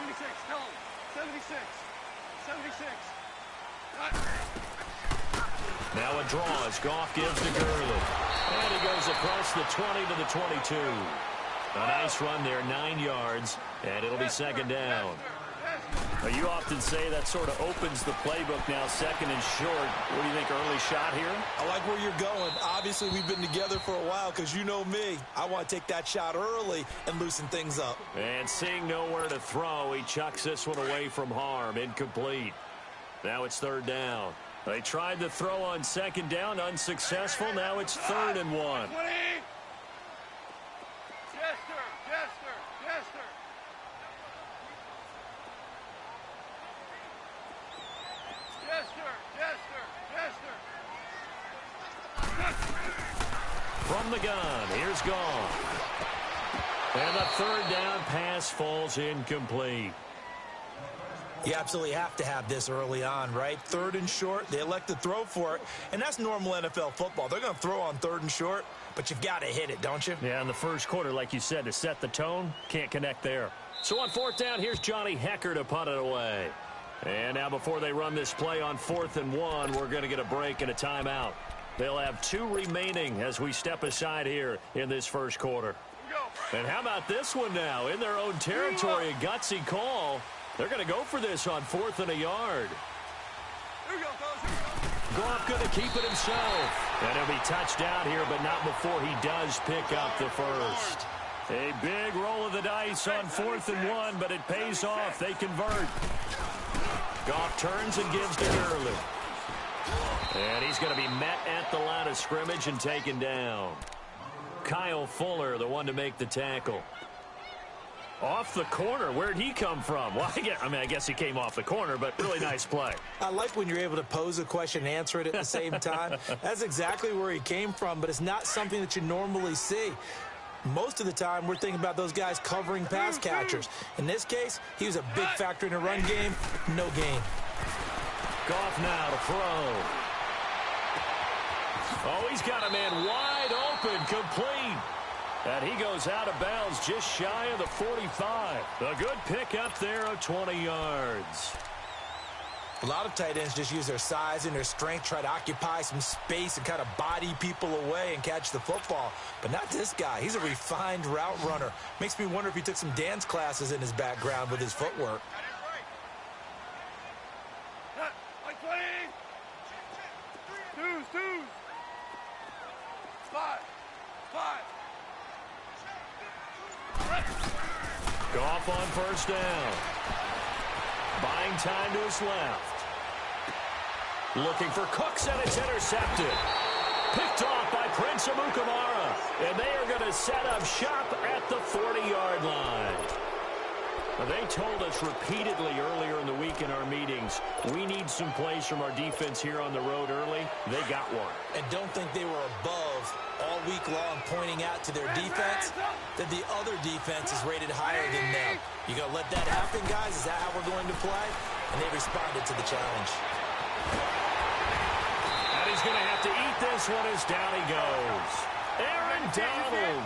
76, tell him. 76. 76. Now a draw as Goff gives to Gurley. And he goes across the 20 to the 22. A nice run there, 9 yards, and it'll be second down. Now, you often say that sort of opens the playbook now, second and short. What do you think, early shot here? I like where you're going. Obviously, we've been together for a while because you know me. I want to take that shot early and loosen things up. And seeing nowhere to throw, he chucks this one away from harm. Incomplete. Now it's third down. They tried to throw on second down, unsuccessful. Now it's 3rd and 1. From the gun, here's Goff. And the third down pass falls incomplete. You absolutely have to have this early on, right? 3rd and short, they elect to throw for it, and that's normal NFL football. They're going to throw on 3rd and short, but you've got to hit it, don't you? Yeah, in the first quarter, like you said, to set the tone, can't connect there. So on 4th down, here's Johnny Hecker to punt it away. And now before they run this play on 4th and 1, we're going to get a break and a timeout. They'll have 2 remaining as we step aside here in this first quarter. And how about this one now? In their own territory, a gutsy call. They're going to go for this on 4th and a yard. Goff going to keep it himself. And he'll be touched down here, but not before he does pick up the first. A big roll of the dice on 4th and 1, but it pays off. They convert. Goff turns and gives to Gurley. And he's going to be met at the line of scrimmage and taken down. Kyle Fuller, the one to make the tackle. Off the corner. Where'd he come from? Well, I guess he came off the corner, but really nice play. I like when you're able to pose a question and answer it at the same time. That's exactly where he came from, but it's not something that you normally see. Most of the time, we're thinking about those guys covering pass catchers. In this case, he was a big factor in the run game. No gain. Goff now to throw. Oh, he's got a man wide open, complete. And he goes out of bounds just shy of the 45. A good pickup there of 20 yards. A lot of tight ends just use their size and their strength, try to occupy some space and kind of body people away and catch the football. But not this guy. He's a refined route runner. Makes me wonder if he took some dance classes in his background with his footwork. Goff on first down. Buying time to his left. Looking for Cooks, and it's intercepted. Picked off by Prince Amukamara. And they are going to set up shop at the 40-yard line. They told us repeatedly earlier in the week in our meetings, we need some plays from our defense here on the road early. They got one. And don't think they were above all week long pointing out to their defense that the other defense is rated higher than them. You going to let that happen, guys? Is that how we're going to play? And they responded to the challenge. And he's going to have to eat this one as down he goes. Aaron Donald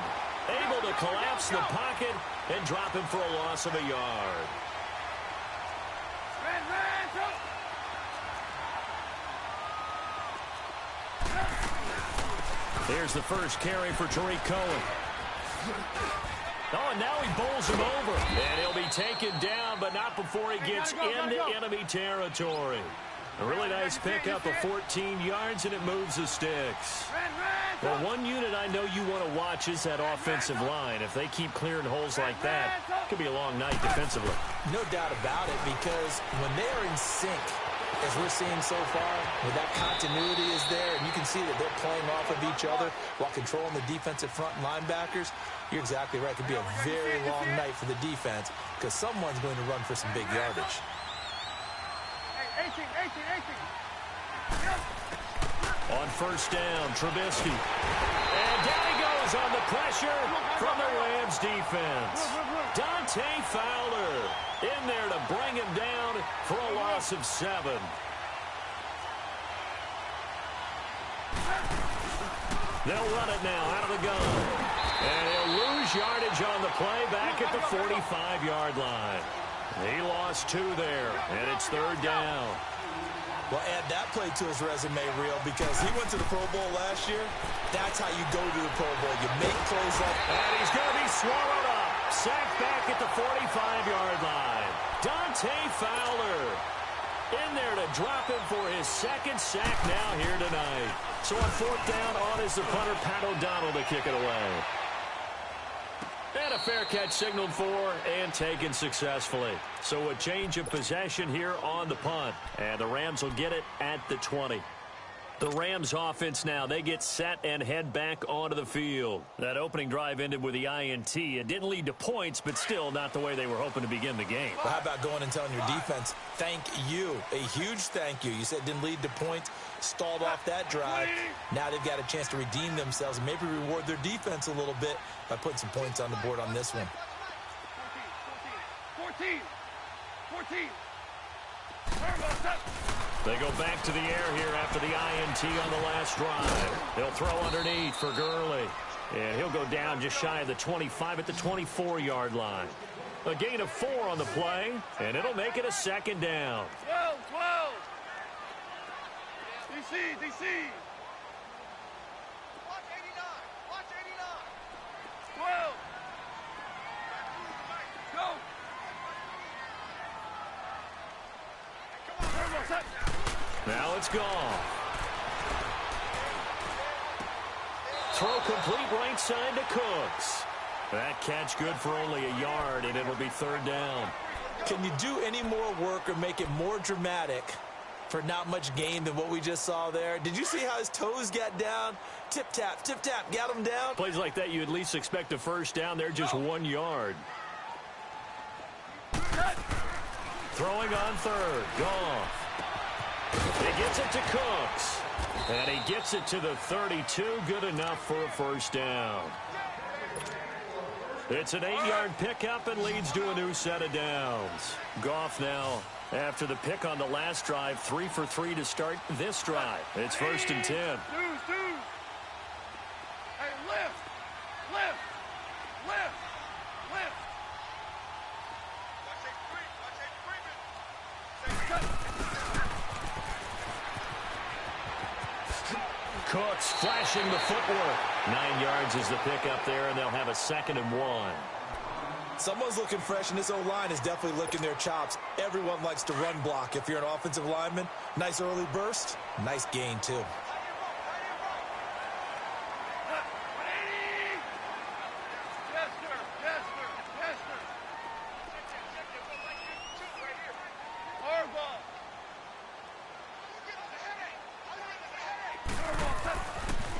able to collapse the pocket and drop him for a loss of a yard. Here's the first carry for Tariq Cohen. Oh, and now he bowls him over. And he'll be taken down, but not before he gets into enemy territory. A really nice pickup of 14 yards, and it moves the sticks. Well, one unit I know you want to watch is that offensive line. If they keep clearing holes like that, it could be a long night defensively. No doubt about it, because when they are in sync, as we're seeing so far, where that continuity is there, and you can see that they're playing off of each other while controlling the defensive front linebackers, you're exactly right. It could be a very long night for the defense because someone's going to run for some big yardage. 18. On first down, Trubisky. And down he goes on the pressure from the Rams defense. Dante Fowler in there to bring him down for a loss of 7. They'll run it now out of the gun. And he'll lose yardage on the play back at the 45-yard line. He lost 2 there, and it's 3rd down. Well, add that play to his resume reel because he went to the Pro Bowl last year. That's how you go to the Pro Bowl. You make plays like that. And he's going to be swallowed up. Sacked back at the 45-yard line. Dante Fowler in there to drop him for his 2nd sack now here tonight. So on 4th down, on is the punter, Pat O'Donnell, to kick it away. And a fair catch signaled for and taken successfully. So a change of possession here on the punt. And the Rams will get it at the 20. The Rams offense now, they get set and head back onto the field. That opening drive ended with the INT. It didn't lead to points, but still not the way they were hoping to begin the game. Well, how about going and telling your defense, thank you, a huge thank you. You said it didn't lead to points, stalled off that drive. Now they've got a chance to redeem themselves and maybe reward their defense a little bit by putting some points on the board on this one. 14. They go back to the air here after the INT on the last drive. He'll throw underneath for Gurley. And he'll go down just shy of the 25 at the 24-yard line. A gain of 4 on the play, and it'll make it a 2nd down. 12. DC. Watch 89. 12. Go. Now it's gone. Throw complete right side to Cooks. That catch good for only a yard, and it'll be 3rd down. Can you do any more work or make it more dramatic for not much gain than what we just saw there? Did you see how his toes got down? Tip-tap, got him down. Plays like that, you at least expect a 1st down. They're just 1 yard. Throwing on 3rd. Goff. He gets it to Cooks. And he gets it to the 32. Good enough for a 1st down. It's an 8-yard pickup and leads to a new set of downs. Goff now, after the pick on the last drive, 3 for 3 to start this drive. It's 1st and 10. Hey, lift. Cooks flashing the footwork. 9 yards is the pickup there, and they'll have a 2nd and 1. Someone's looking fresh, and this O-line is definitely licking their chops. Everyone likes to run block. If you're an offensive lineman, nice early burst, nice gain, too.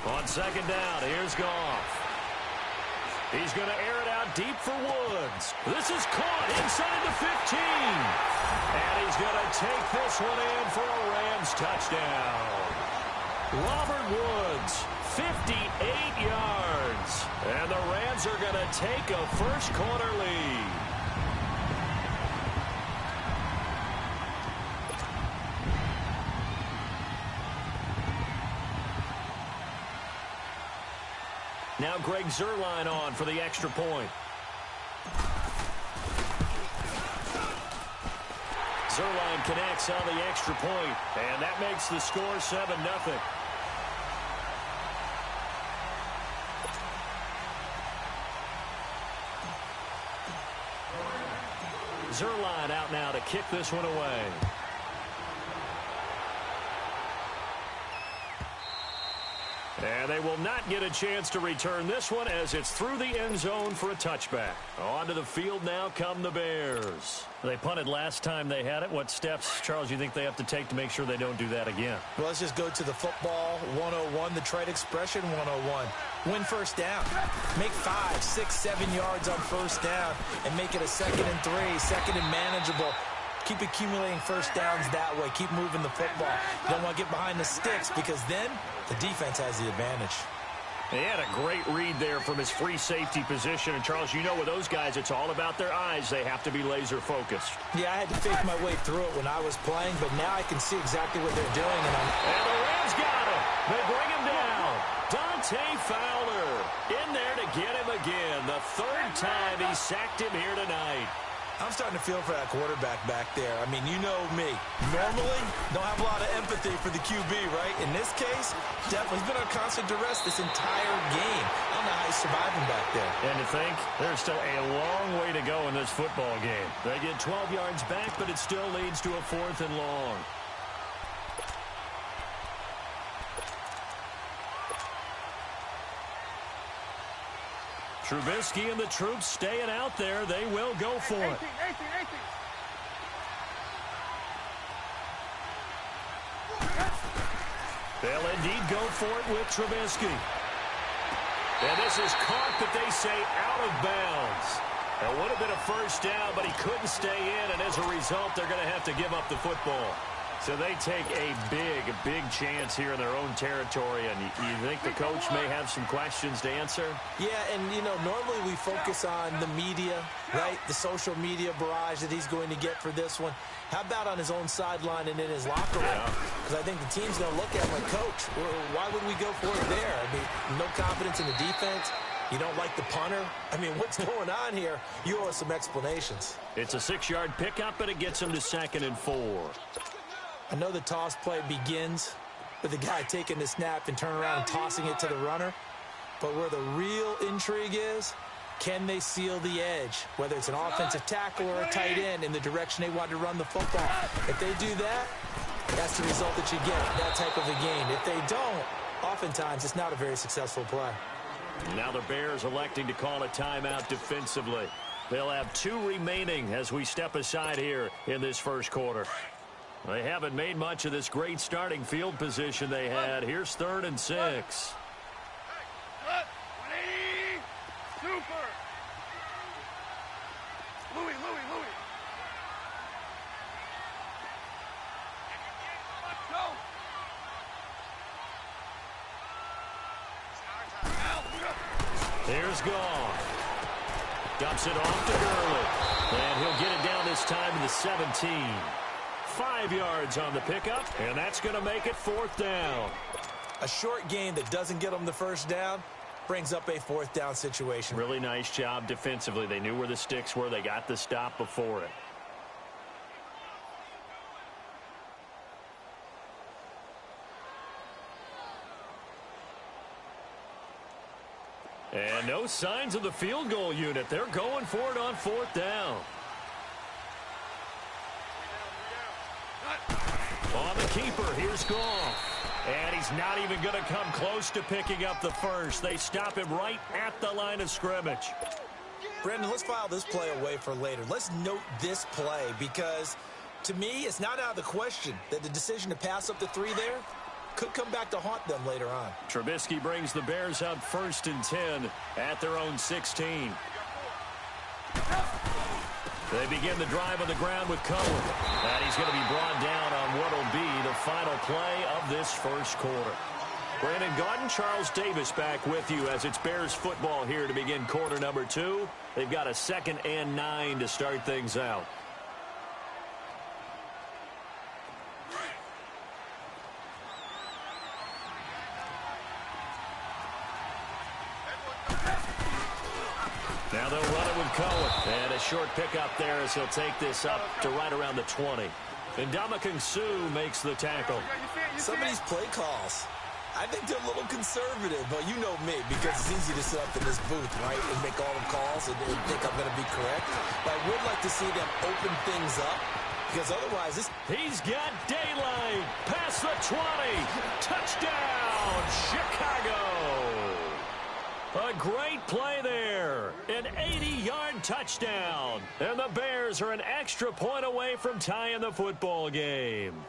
On 2nd down, here's Goff. He's going to air it out deep for Woods. This is caught inside the 15. And he's going to take this one in for a Rams touchdown. Robert Woods, 58 yards. And the Rams are going to take a first-quarter lead. Now Greg Zuerlein on for the extra point. Zuerlein connects on the extra point, and that makes the score 7-0. Zuerlein out now to kick this one away. And they will not get a chance to return this one as it's through the end zone for a touchback. Onto the field now come the Bears. They punted last time they had it. What steps, Charles, you think they have to take to make sure they don't do that again? Well, let's just go to the football 101, the trade expression 101. Win 1st down. Make 5, 6, 7 yards on 1st down and make it a 2nd and 3, 2nd and manageable. Keep accumulating 1st downs that way. Keep moving the football. You don't want to get behind the sticks because then the defense has the advantage. He had a great read there from his free safety position. And, Charles, you know with those guys, it's all about their eyes. They have to be laser-focused. Yeah, I had to fake my way through it when I was playing, but now I can see exactly what they're doing. And the Rams got him. They bring him down. Dante Fowler in there to get him again. The 3rd time he sacked him here tonight. I'm I'm starting to feel for that quarterback back there. I mean, you know me. Normally, don't have a lot of empathy for the QB, right? In this case, definitely. He's been under constant duress this entire game. I don't know how he's surviving back there. And to think, there's still a long way to go in this football game. They get 12 yards back, but it still leads to a 4th and long. Trubisky and the troops staying out there. They will go for it. 18. They'll indeed go for it with Trubisky. And this is caught, but they say out of bounds. It would have been a first down, but he couldn't stay in, and as a result, they're going to have to give up the football. So they take a big chance here in their own territory, and you think the coach may have some questions to answer? Yeah, and, you know, normally we focus on the media, right, the social media barrage that he's going to get for this one. How about on his own sideline and in his locker room? Because I think the team's going to look at him like, Coach, why would we go for it there? I mean, no confidence in the defense. You don't like the punter? I mean, what's going on here? You owe us some explanations. It's a 6-yard pickup, and it gets him to 2nd and 4. I know the toss play begins with the guy taking the snap and turning around and tossing it to the runner. But where the real intrigue is, can they seal the edge? Whether it's an offensive tackle or a tight end in the direction they want to run the football. If they do that, that's the result that you get, that type of a game. If they don't, oftentimes it's not a very successful play. Now the Bears electing to call a timeout defensively. They'll have 2 remaining as we step aside here in this first quarter. They haven't made much of this great starting field position they had. Here's 3rd and 6. Cut. 180. Super. Louis. Go. Here's Goff. Dumps it off to Gurley. And he'll get it down this time to the 17. 5 yards on the pickup, and that's going to make it 4th down. A short game that doesn't get them the first down brings up a 4th down situation. Really nice job defensively. They knew where the sticks were. They got the stop before it. And no signs of the field goal unit. They're going for it on 4th down. On the keeper, here's Goff. And he's not even going to come close to picking up the first. They stop him right at the line of scrimmage. Brandon, let's file this play away for later. Let's note this play because, to me, it's not out of the question that the decision to pass up the 3 there could come back to haunt them later on. Trubisky brings the Bears out 1st and 10 at their own 16. They begin the drive on the ground with Cohen. And he's going to be brought down on what will be the final play of this first quarter. Brandon Gaudin, Charles Davis back with you as it's Bears football here to begin quarter number 2. They've got a 2nd and 9 to start things out. Now they'll run it with Cohen. And a short pickup there as he'll take this up to right around the 20. And Ndamukong Suh makes the tackle. Some of these play calls, I think they're a little conservative, but you know me, because it's easy to sit up in this booth, right, and make all the calls and think I'm going to be correct. But I would like to see them open things up, because otherwise this... He's got daylight. Past the 20. Touchdown, Chicago. A great play there. An 80-yard touchdown. And the Bears are an extra point away from tying the football game.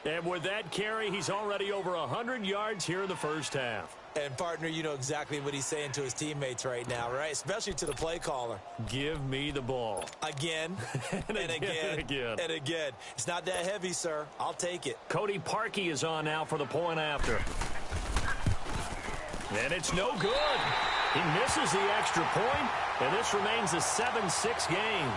And with that carry, he's already over 100 yards here in the first half. And, partner, you know exactly what he's saying to his teammates right now, right? Especially to the play caller. Give me the ball. Again, and again. It's not that heavy, sir. I'll take it. Cody Parkey is on now for the point after. And it's no good. He misses the extra point, and this remains a 7-6 game.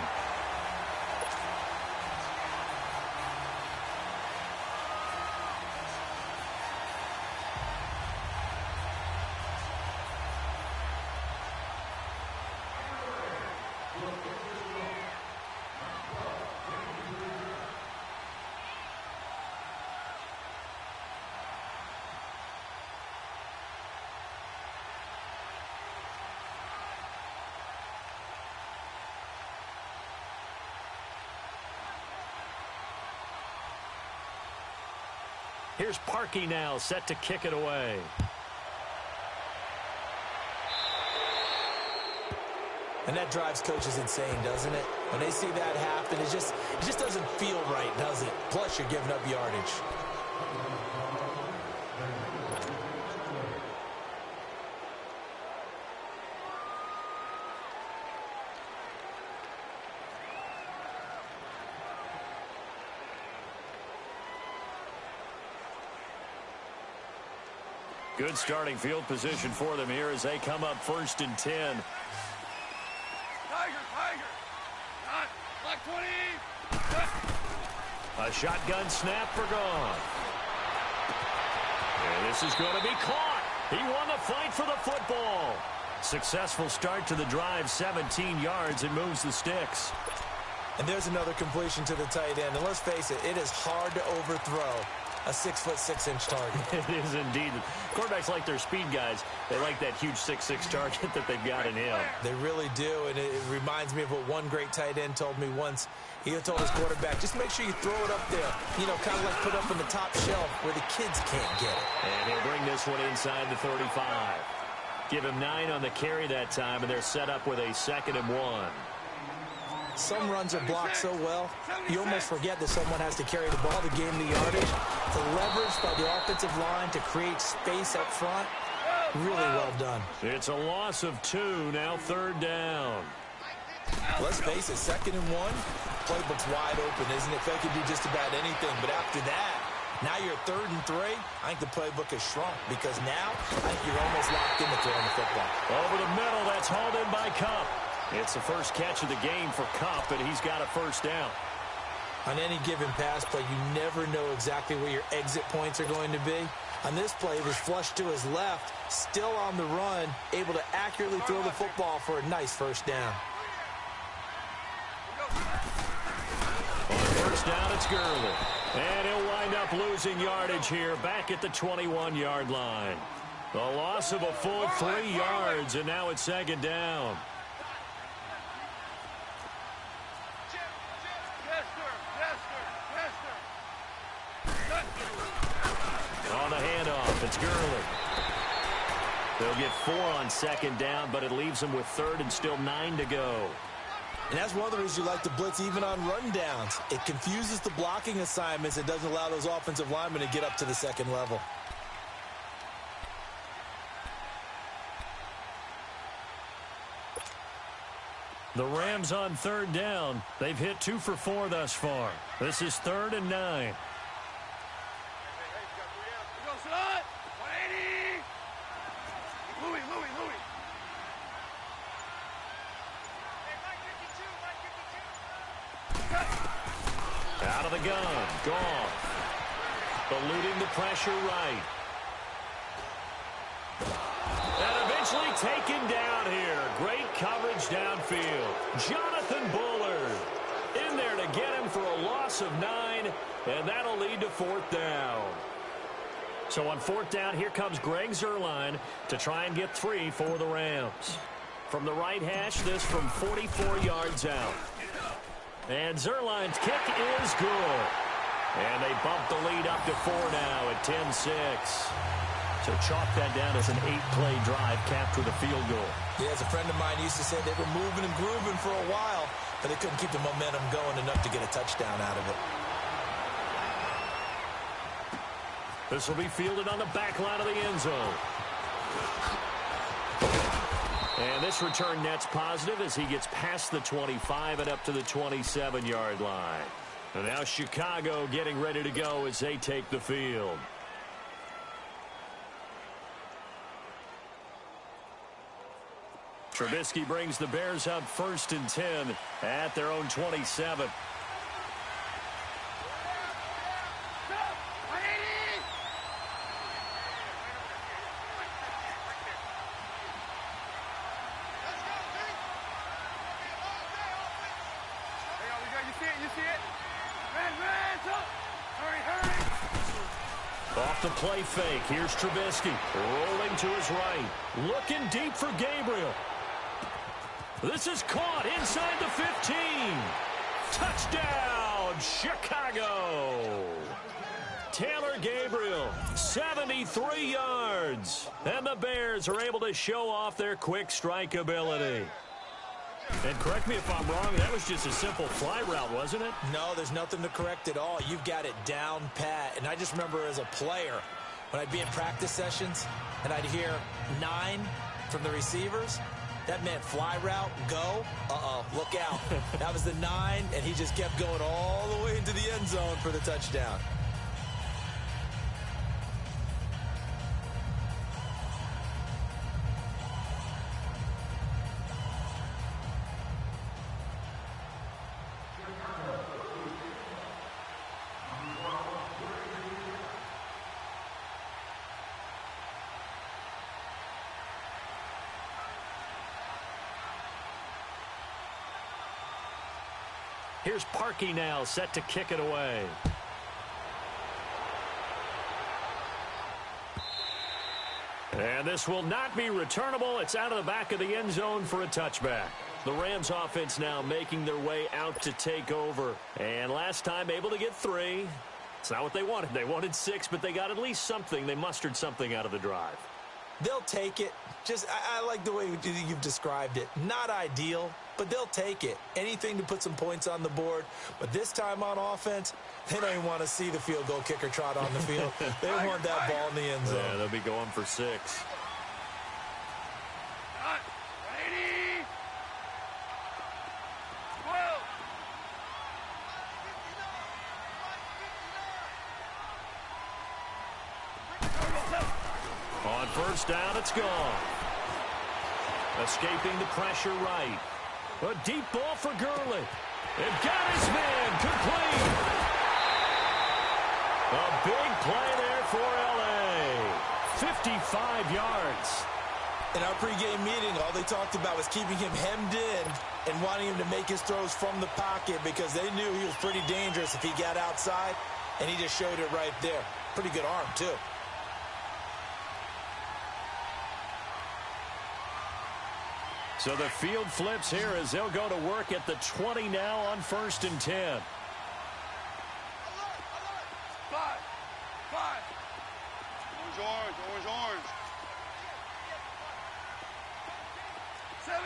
Here's Parkey now, set to kick it away. And that drives coaches insane, doesn't it? When they see that happen, it just doesn't feel right, does it? Plus, you're giving up yardage. Good starting field position for them here as they come up 1st and 10. Tiger, not black 20. A shotgun snap for Goff. And this is going to be caught. He won the fight for the football. Successful start to the drive, 17 yards, and moves the sticks. And there's another completion to the tight end. And let's face it is hard to overthrow a 6'6" target. It is indeed. Quarterbacks like their speed guys. They like that huge 6'6" target that they've got in him. They really do, and it reminds me of what one great tight end told me once. He told his quarterback, just make sure you throw it up there, kind of like put up on the top shelf where the kids can't get it. And he'll bring this one inside the 35. Give him 9 on the carry that time, and they're set up with a 2nd and 1. Some runs are blocked so well, you almost forget that someone has to carry the ball to gain the yardage. The leverage by the offensive line to create space up front, really well done. It's a loss of 2, now 3rd down. Let's face it, 2nd and 1, playbook's wide open, isn't it? They can do just about anything, but after that, now you're 3rd and 3. I think the playbook has shrunk because now I think you're almost locked into throwing the football. Over the middle, that's hauled in by Cup. It's the first catch of the game for Cup, and he's got a 1st down. On any given pass play, you never know exactly where your exit points are going to be. On this play, it was flushed to his left, still on the run, able to accurately throw the football for a nice 1st down. On 1st down, it's Gurley. And he'll wind up losing yardage here, back at the 21-yard line. The loss of a full 3 yards, and now it's 2nd down. On the handoff, it's Gurley. They'll get 4 on 2nd down, but it leaves them with 3rd and still 9 to go. And that's one of the reasons you like to blitz even on rundowns. It confuses the blocking assignments. It doesn't allow those offensive linemen to get up to the 2nd level. The Rams on 3rd down. They've hit 2 for 4 thus far. This is 3rd and 9. Out of the gun. Goff. Eluding the pressure right. And eventually taken down here. Great coverage downfield. Jonathan Bullard in there to get him for a loss of 9, and that'll lead to 4th down. So on 4th down, here comes Greg Zuerlein to try and get 3 for the Rams. From the right hash, this from 44 yards out. And Zuerlein's kick is good. And they bump the lead up to 4 now at 10-6. So chalk that down as an 8-play drive capped with a field goal. Yeah, as a friend of mine used to say, they were moving and grooving for a while, but they couldn't keep the momentum going enough to get a touchdown out of it. This will be fielded on the back line of the end zone. And this return net's positive as he gets past the 25 and up to the 27-yard line. And now Chicago getting ready to go as they take the field. Trubisky brings the Bears up 1st and 10 at their own 27. Off the play fake. Here's Trubisky. Rolling to his right. Looking deep for Gabriel. This is caught inside the 15. Touchdown, Chicago. Taylor Gabriel, 73 yards. And the Bears are able to show off their quick strike ability. And correct me if I'm wrong, that was just a simple fly route, wasn't it? No, there's nothing to correct at all. You've got it down pat. And I just remember as a player, when I'd be in practice sessions and I'd hear 9 from the receivers, that meant fly route, go, look out. That was the 9, and he just kept going all the way into the end zone for the touchdown. Here's Parkey now, set to kick it away. And this will not be returnable. It's out of the back of the end zone for a touchback. The Rams offense now making their way out to take over. And last time able to get 3. It's not what they wanted. They wanted 6, but they got at least something. They mustered something out of the drive. They'll take it. I like the way you've described it. Not ideal, but they'll take it. Anything to put some points on the board. But this time on offense, they don't even want to see the field goal kicker trot on the field. They want that ball in the end zone. Yeah, they'll be going for 6. Ready? 12. On first down, it's gone. Escaping the pressure right. A deep ball for Gurley. They've got his man complete. A big play there for L.A. 55 yards. In our pregame meeting, all they talked about was keeping him hemmed in and wanting him to make his throws from the pocket because they knew he was pretty dangerous if he got outside, and he just showed it right there. Pretty good arm, too. So the field flips here as they'll go to work at the 20 now on 1st and 10. 5. Orange. 17.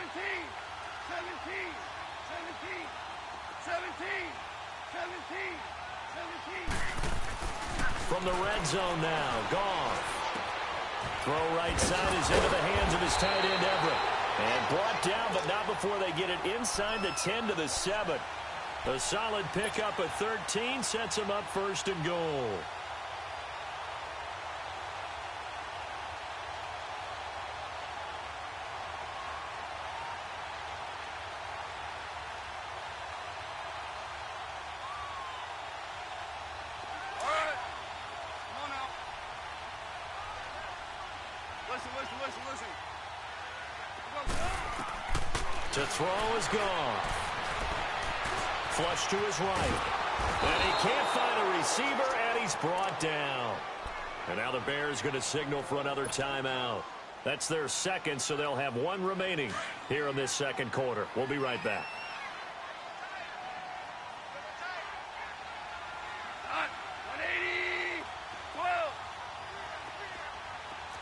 From the red zone now, Goff. Throw right side is into the hands of his tight end, Everett. And brought down, but not before they get it inside the 10 to the 7. A solid pickup at 13 sets him up 1st and goal. All right. Come on now. Listen. To throw is gone. Flush to his right. And he can't find a receiver, and he's brought down. And now the Bears going to signal for another timeout. That's their second, so they'll have 1 remaining here in this second quarter. We'll be right back. Hot. 180. 12.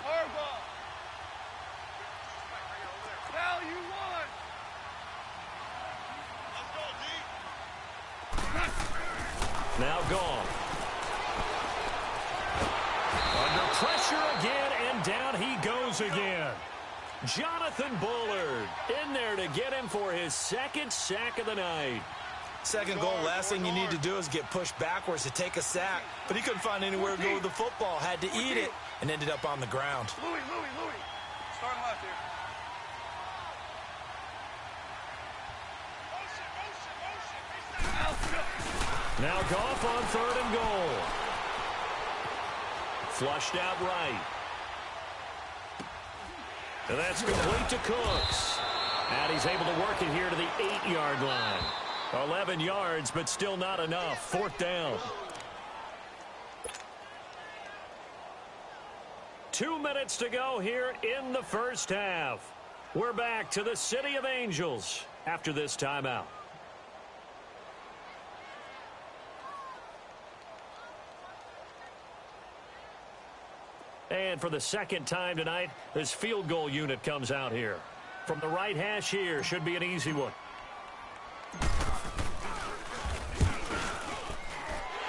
Harbaugh. Value 1. Now gone. Under pressure again, and down he goes again. Jonathan Bullard in there to get him for his 2nd sack of the night. Second goal, last thing you need to do is get pushed backwards to take a sack. But he couldn't find anywhere to go with the football. Had to eat it and ended up on the ground. Louis. Starting left here. Now Goff on 3rd and goal. Flushed out right. And that's complete to Cooks. And he's able to work it here to the 8-yard line. 11 yards, but still not enough. 4th down. 2 minutes to go here in the first half. We're back to the City of Angels after this timeout. And for the second time tonight, this field goal unit comes out here. From the right hash here, should be an easy one.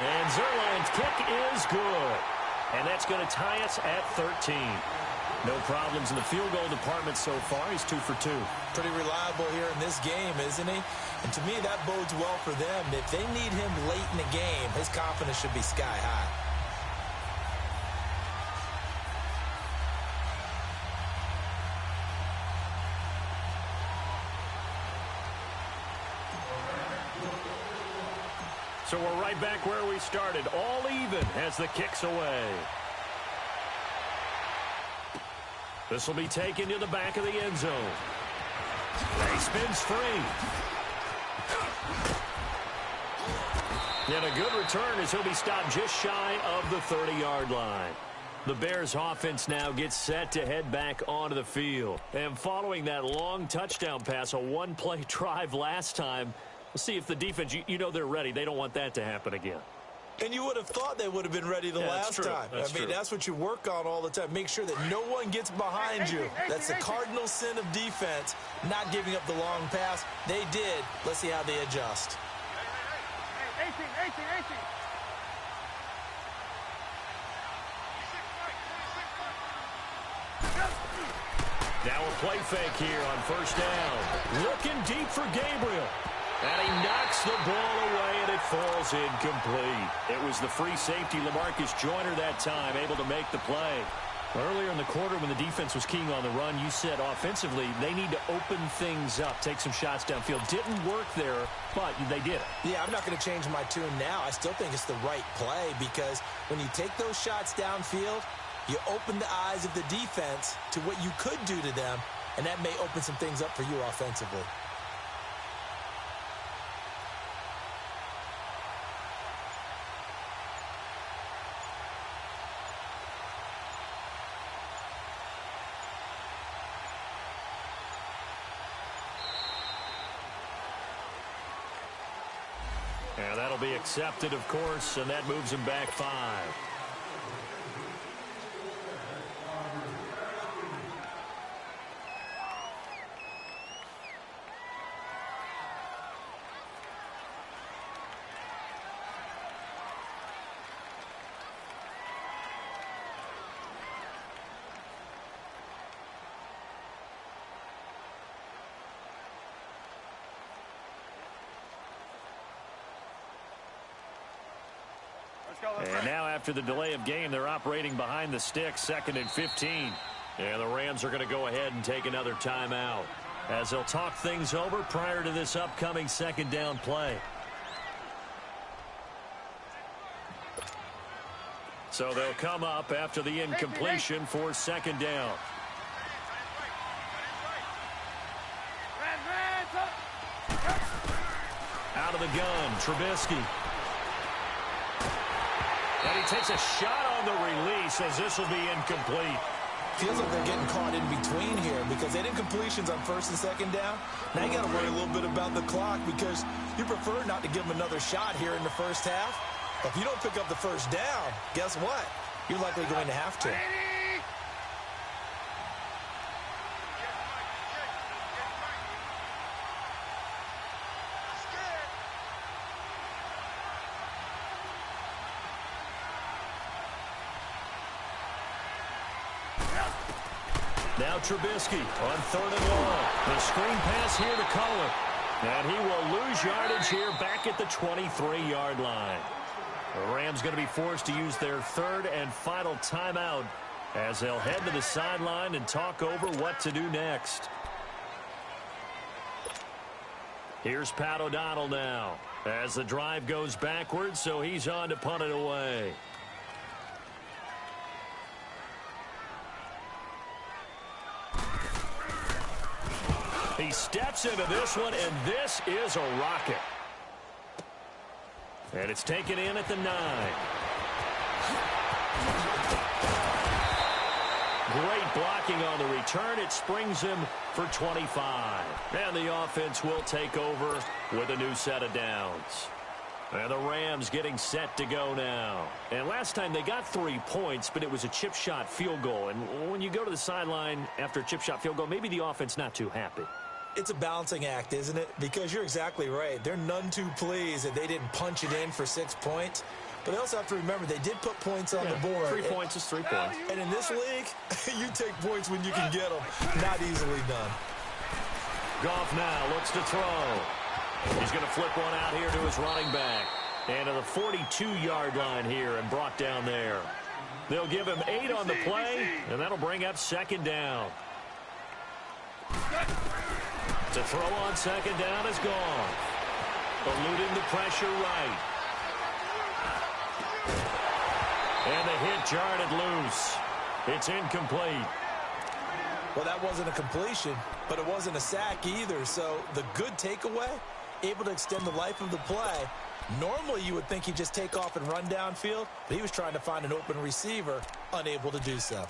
And Zerline's kick is good. And that's going to tie us at 13. No problems in the field goal department so far. He's 2 for 2. Pretty reliable here in this game, isn't he? And to me, that bodes well for them. If they need him late in the game, his confidence should be sky high. So we're right back where we started. All even as the kick's away. This will be taken to the back of the end zone. He spins free. And a good return as he'll be stopped just shy of the 30-yard line. The Bears offense now gets set to head back onto the field. And following that long touchdown pass, a one-play drive last time, we'll see if the defense, you know they're ready. They don't want that to happen again. And you would have thought they would have been ready the last time. That's what you work on all the time. Make sure that no one gets behind you. That's the cardinal sin of defense, not giving up the long pass. They did. Let's see how they adjust. 18. Now a play fake here on first down. Looking deep for Gabriel. And he knocks the ball away, and it falls incomplete. It was the free safety, LaMarcus Joyner, that time, able to make the play. Earlier in the quarter, when the defense was keying on the run, you said offensively they need to open things up, take some shots downfield. Didn't work there, but they did it. Yeah, I'm not going to change my tune now. I still think it's the right play because when you take those shots downfield, you open the eyes of the defense to what you could do to them, and that may open some things up for you offensively. And that'll be accepted, of course, and that moves him back 5. And now after the delay of game, they're operating behind the sticks, 2nd and 15. And the Rams are going to go ahead and take another timeout as they'll talk things over prior to this upcoming second down play. So they'll come up after the incompletion for second down. Out of the gun, Trubisky. And he takes a shot on the release as this will be incomplete. Feels like they're getting caught in between here because they did completions on first and second down. Now you got to worry a little bit about the clock because you prefer not to give them another shot here in the first half. But if you don't pick up the first down, guess what? You're likely going to have to. Now Trubisky on 3rd and long. The screen pass here to Cullen. And he will lose yardage here back at the 23-yard line. The Rams going to be forced to use their 3rd and final timeout as they'll head to the sideline and talk over what to do next. Here's Pat O'Donnell now as the drive goes backwards, so he's on to punt it away. He steps into this one, and this is a rocket. And it's taken in at the 9. Great blocking on the return. It springs him for 25. And the offense will take over with a new set of downs. And the Rams getting set to go now. And last time they got 3 points, but it was a chip shot field goal. And when you go to the sideline after a chip shot field goal, maybe the offense not too happy. It's a balancing act, isn't it? Because you're exactly right. They're none too pleased that they didn't punch it in for 6 points. But they also have to remember they did put points on the board. 3 points is 3 points. And in this league, you take points when you can get them. Not easily done. Goff now looks to throw. He's going to flip one out here to his running back. And to the 42-yard line here and brought down there. They'll give him 8 on the play, and that'll bring up second down. To throw on second down is gone. Eluding the pressure right. And the hit jarred it loose. It's incomplete. Well, that wasn't a completion, but it wasn't a sack either. So the good takeaway, able to extend the life of the play. Normally you would think he'd just take off and run downfield, but he was trying to find an open receiver, unable to do so.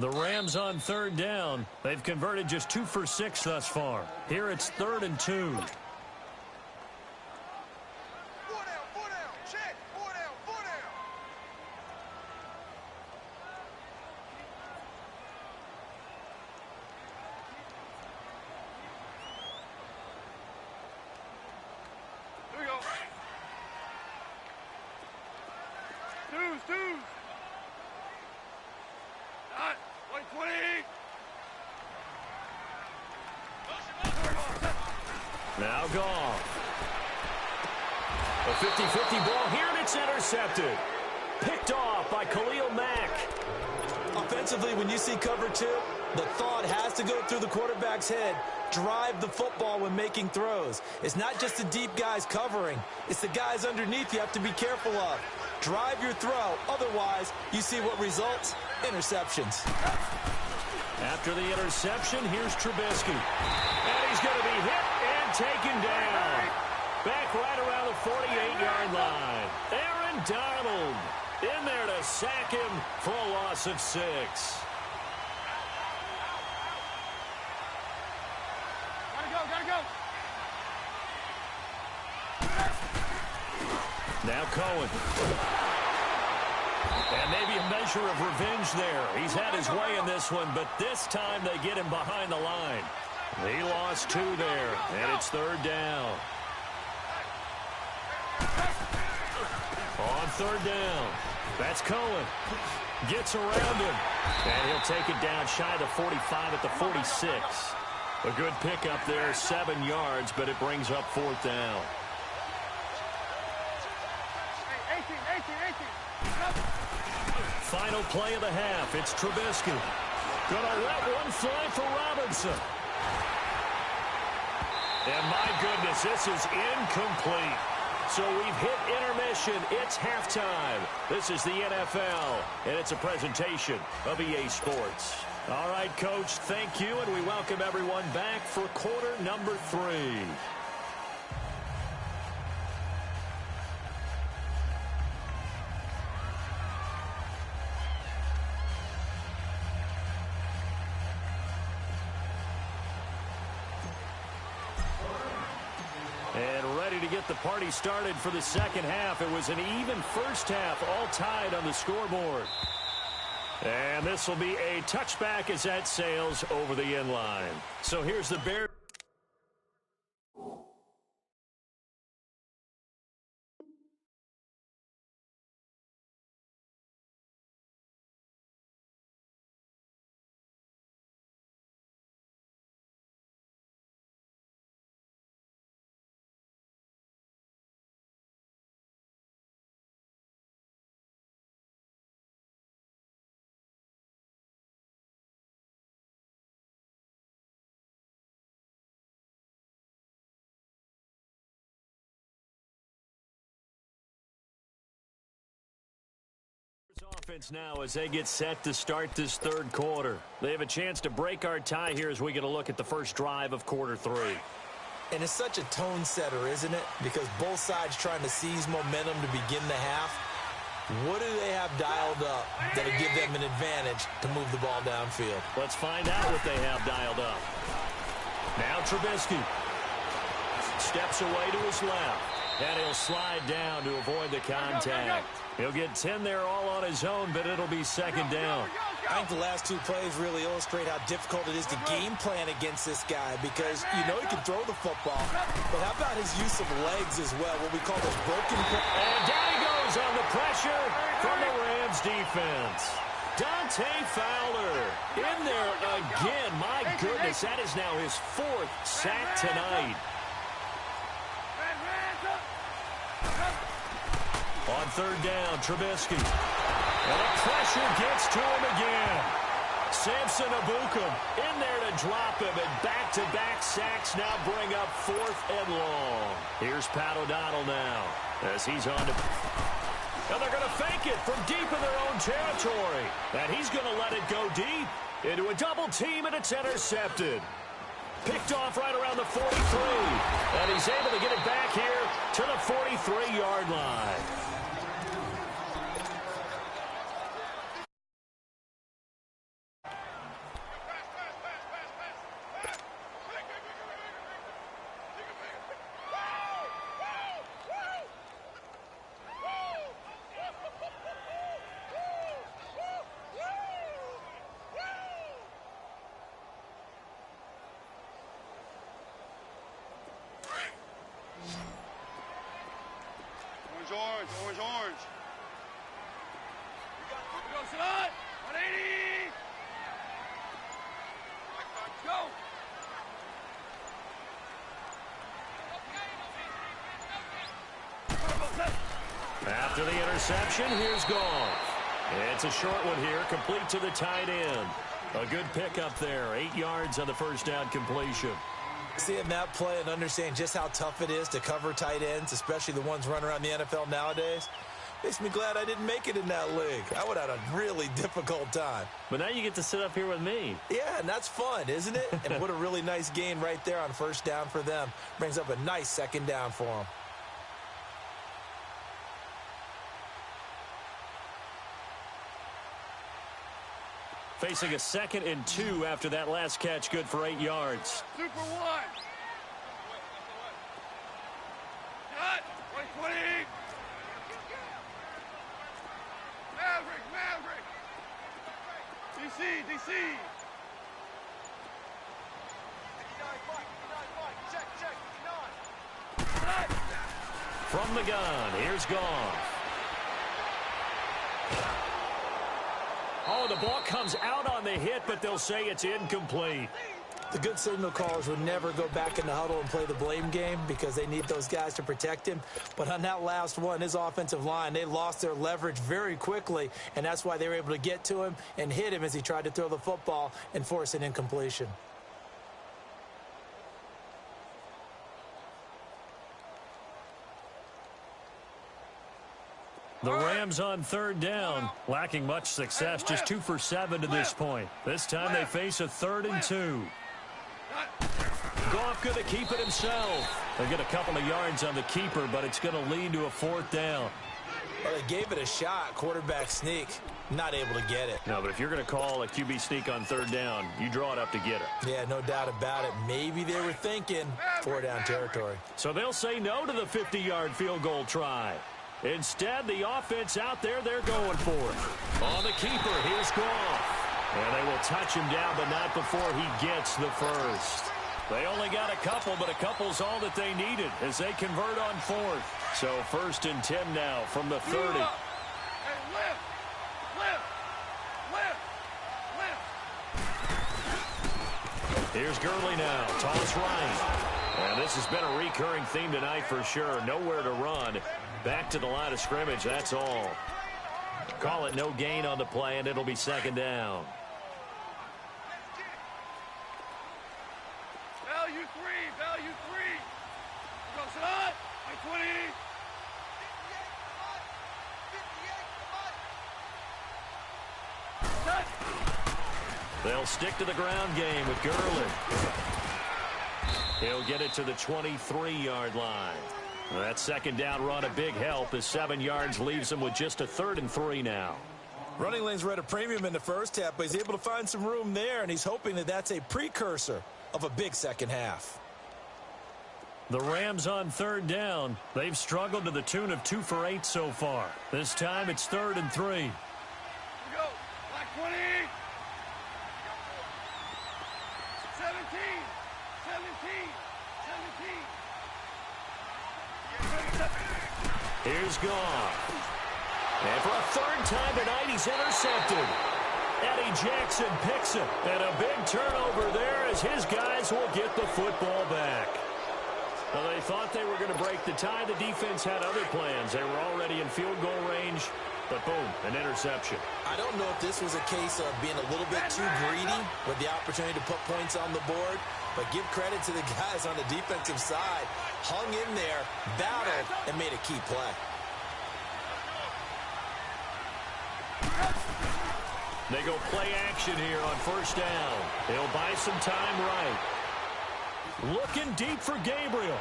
The Rams on third down. They've converted just 2 for 6 thus far. Here it's 3rd and 2. Now Goff. A 50-50 ball here, and it's intercepted. Picked off by Khalil Mack. Offensively, when you see cover 2, the thought has to go through the quarterback's head. Drive the football when making throws. It's not just the deep guys covering. It's the guys underneath you have to be careful of. Drive your throw. Otherwise, you see what results? Interceptions. After the interception, here's Trubisky. And he's going to be hit and taken down. Back right around the 48-yard line. Aaron Donald in there to sack him for a loss of 6. Gotta go. Now Cohen. And maybe a measure of revenge there. He's had his way in this one, but this time they get him behind the line. He lost 2 there, and it's 3rd down. On 3rd down, that's Cohen. Gets around him, and he'll take it down shy of the 45 at the 46. A good pickup there, 7 yards, but it brings up 4th down. 18. Final play of the half. It's Trubisky. Gonna let one fly for Robinson. And my goodness, this is incomplete. So we've hit intermission. It's halftime. This is the NFL, and it's a presentation of EA Sports. All right, Coach, thank you, and we welcome everyone back for quarter number 3. And ready to get the party started for the second half. It was an even first half, all tied on the scoreboard. And this will be a touchback as that sails over the end line. So here's the Bears. offense now as they get set to start this third quarter. They have a chance to break our tie here as we get a look at the first drive of quarter 3. And it's such a tone setter, isn't it? Because both sides trying to seize momentum to begin the half. What do they have dialed up that'll give them an advantage to move the ball downfield? Let's find out what they have dialed up. Now Trubisky steps away to his left. And he'll slide down to avoid the contact. He'll get 10 there all on his own, but it'll be second down. I think the last 2 plays really illustrate how difficult it is to game plan against this guy because you know he can throw the football, but how about his use of legs as well, what we call those broken... And down he goes on the pressure from the Rams defense. Dante Fowler in there again. My goodness, that is now his 4th sack tonight. On third down, Trubisky. And the pressure gets to him again. Samson Ebukam in there to drop him, and back-to-back sacks now bring up 4th and long. Here's Pat O'Donnell now as he's on to... And they're going to fake it from deep in their own territory. And he's going to let it go deep into a double team, and it's intercepted. Picked off right around the 43. And he's able to get it back here to the 43-yard line. Orange. Go, son! 180! Go! After the interception, here's Goff. It's a short one here, complete to the tight end. A good pickup there, 8 yards on the first down completion. Seeing that play and understanding just how tough it is to cover tight ends, especially the ones running around the NFL nowadays, makes me glad I didn't make it in that league. I would have had a really difficult time. But now you get to sit up here with me. Yeah, and that's fun, isn't it? And what a really nice gain right there on first down for them. Brings up a nice second down for them. Facing a 2nd and 2 after that last catch, good for 8 yards. Super 1. Cut. 120. Maverick. DC. Check. From the gun, here's Goff. Oh, the ball comes out on the hit, but they'll say it's incomplete. The good signal callers would never go back in the huddle and play the blame game because they need those guys to protect him. But on that last one, his offensive line, they lost their leverage very quickly, and that's why they were able to get to him and hit him as he tried to throw the football and force an incompletion. The Rams on third down, lacking much success, just 2 for 7 to this point. This time they face a 3rd and 2. Goff going to keep it himself. They'll get a couple of yards on the keeper, but it's going to lead to a 4th down. Well, they gave it a shot, quarterback sneak, not able to get it. No, but if you're going to call a QB sneak on 3rd down, you draw it up to get it. Yeah, no doubt about it. Maybe they were thinking 4-down territory. So they'll say no to the 50-yard field goal try. Instead, the offense out there, they're going for it. On the keeper, here's Goff. And they will touch him down, but not before he gets the first. They only got a couple, but a couple's all that they needed as they convert on 4th. So 1st and 10 now from the 30. Hey, lift. Here's Gurley now, toss right. And this has been a recurring theme tonight for sure. Nowhere to run. Back to the line of scrimmage, that's all. Call it no gain on the play, and it'll be 2nd down. Value 3. Go, son. 20. They'll stick to the ground game with Gurley. He'll get it to the 23-yard line. That second down run a big help as 7 yards leaves him with just a 3rd and 3 now. Running lanes were at a premium in the first half, but he's able to find some room there, and he's hoping that that's a precursor of a big second half. The Rams on 3rd down. They've struggled to the tune of 2 for 8 so far. This time it's 3rd and 3. Here we go. Black 20. 17. 17. Here's Goff. And for a 3rd time tonight, he's intercepted. Eddie Jackson picks it. And a big turnover there as his guys will get the football back. Well, they thought they were going to break the tie. The defense had other plans. They were already in field goal range. But boom, an interception. I don't know if this was a case of being a little bit too greedy with the opportunity to put points on the board. But give credit to the guys on the defensive side. Hung in there, battled, and made a key play. They go play action here on 1st down. They'll buy some time right. Looking deep for Gabriel.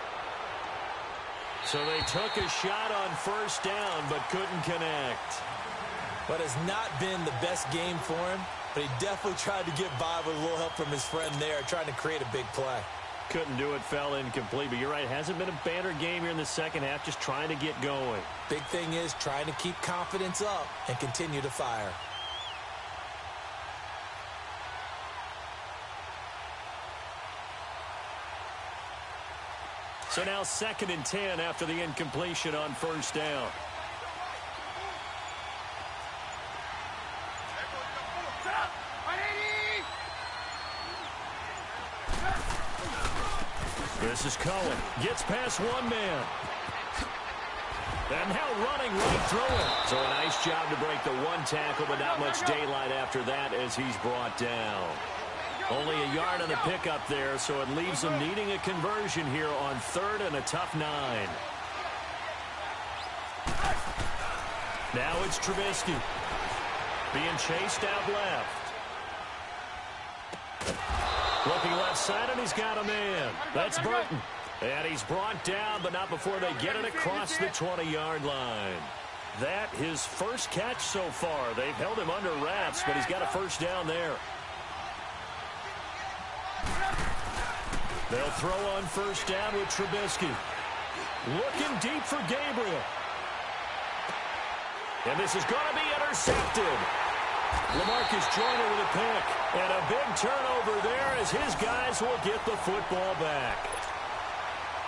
So they took a shot on 1st down but couldn't connect. But has not been the best game for him, but he definitely tried to get by with a little help from his friend there, trying to create a big play. Couldn't do it, fell incomplete. But you're right, hasn't been a banner game here in the second half, just trying to get going. Big thing is trying to keep confidence up and continue to fire. So now 2nd and 10 after the incompletion on 1st down. This is Cohen. Gets past one man. And now running right through it. So a nice job to break the 1 tackle, but not much daylight after that as he's brought down. Only a yard on the pickup there, so it leaves them needing a conversion here on 3rd and a tough 9. Now it's Trubisky. Being chased out left. Looking left side, and he's got a man. That's Burton. And he's brought down, but not before they get it across the 20-yard line. That his first catch so far. They've held him under wraps, but he's got a 1st down there. They'll throw on 1st down with Trubisky. Looking deep for Gabriel. And this is going to be intercepted. LaMarcus Joyner with a pick. And a big turnover there as his guys will get the football back.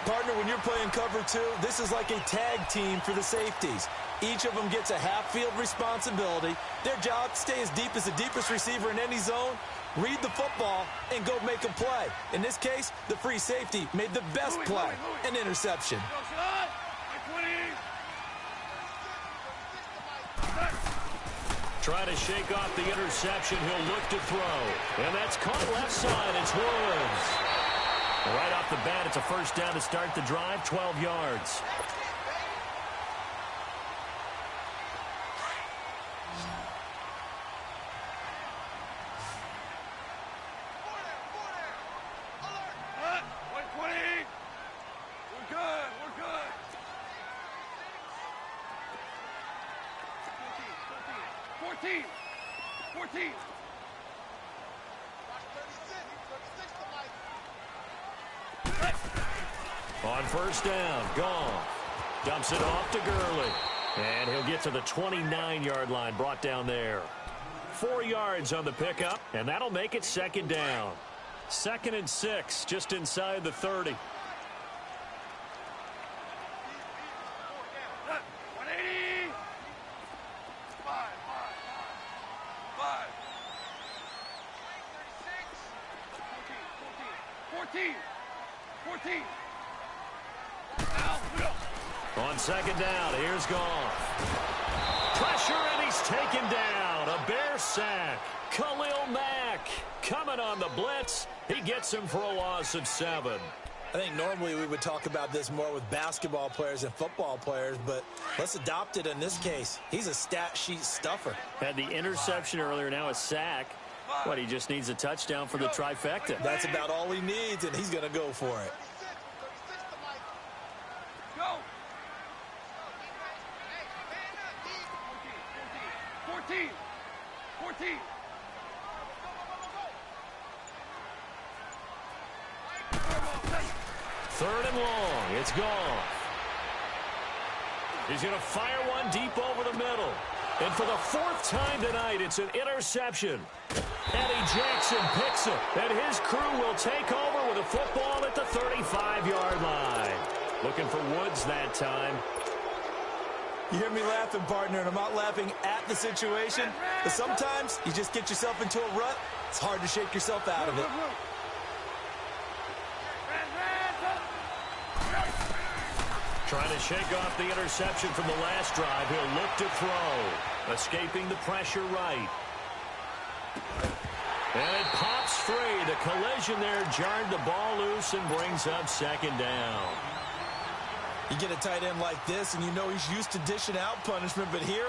Partner, when you're playing cover 2, this is like a tag team for the safeties. Each of them gets a half-field responsibility. Their job, stay as deep as the deepest receiver in any zone, read the football, and go make a play. In this case, the free safety made the best play, an interception. Try to shake off the interception. He'll look to throw. And that's caught left side. It's Woods. Right off the bat, it's a 1st down to start the drive, 12 yards. We're good. 14. 14. On 1st down, Goff dumps it off to Gurley. And he'll get to the 29-yard line, brought down there. 4 yards on the pickup, and that'll make it 2nd down. 2nd and 6, just inside the 30. 180. 5. 14. On 2nd down, here's Goff. Pressure, and he's taken down. A Bear sack. Khalil Mack coming on the blitz. He gets him for a loss of 7. I think normally we would talk about this more with basketball players and football players, but let's adopt it in this case. He's a stat sheet stuffer. Had the interception earlier, now a sack. But he just needs a touchdown for the trifecta. That's about all he needs, and he's going to go for it. Go. 14. 14. Third and long. It's gone. He's going to fire one deep over the middle. And for the fourth time tonight, it's an interception. Eddie Jackson picks it. And his crew will take over with a football at the 35-yard line. Looking for Woods that time. You hear me laughing, partner, and I'm not laughing at the situation. But sometimes you just get yourself into a rut. It's hard to shake yourself out of it. Trying to shake off the interception from the last drive. He'll look to throw. Escaping the pressure right. And it pops free. The collision there jarred the ball loose and brings up second down. You get a tight end like this, and you know he's used to dishing out punishment. But here,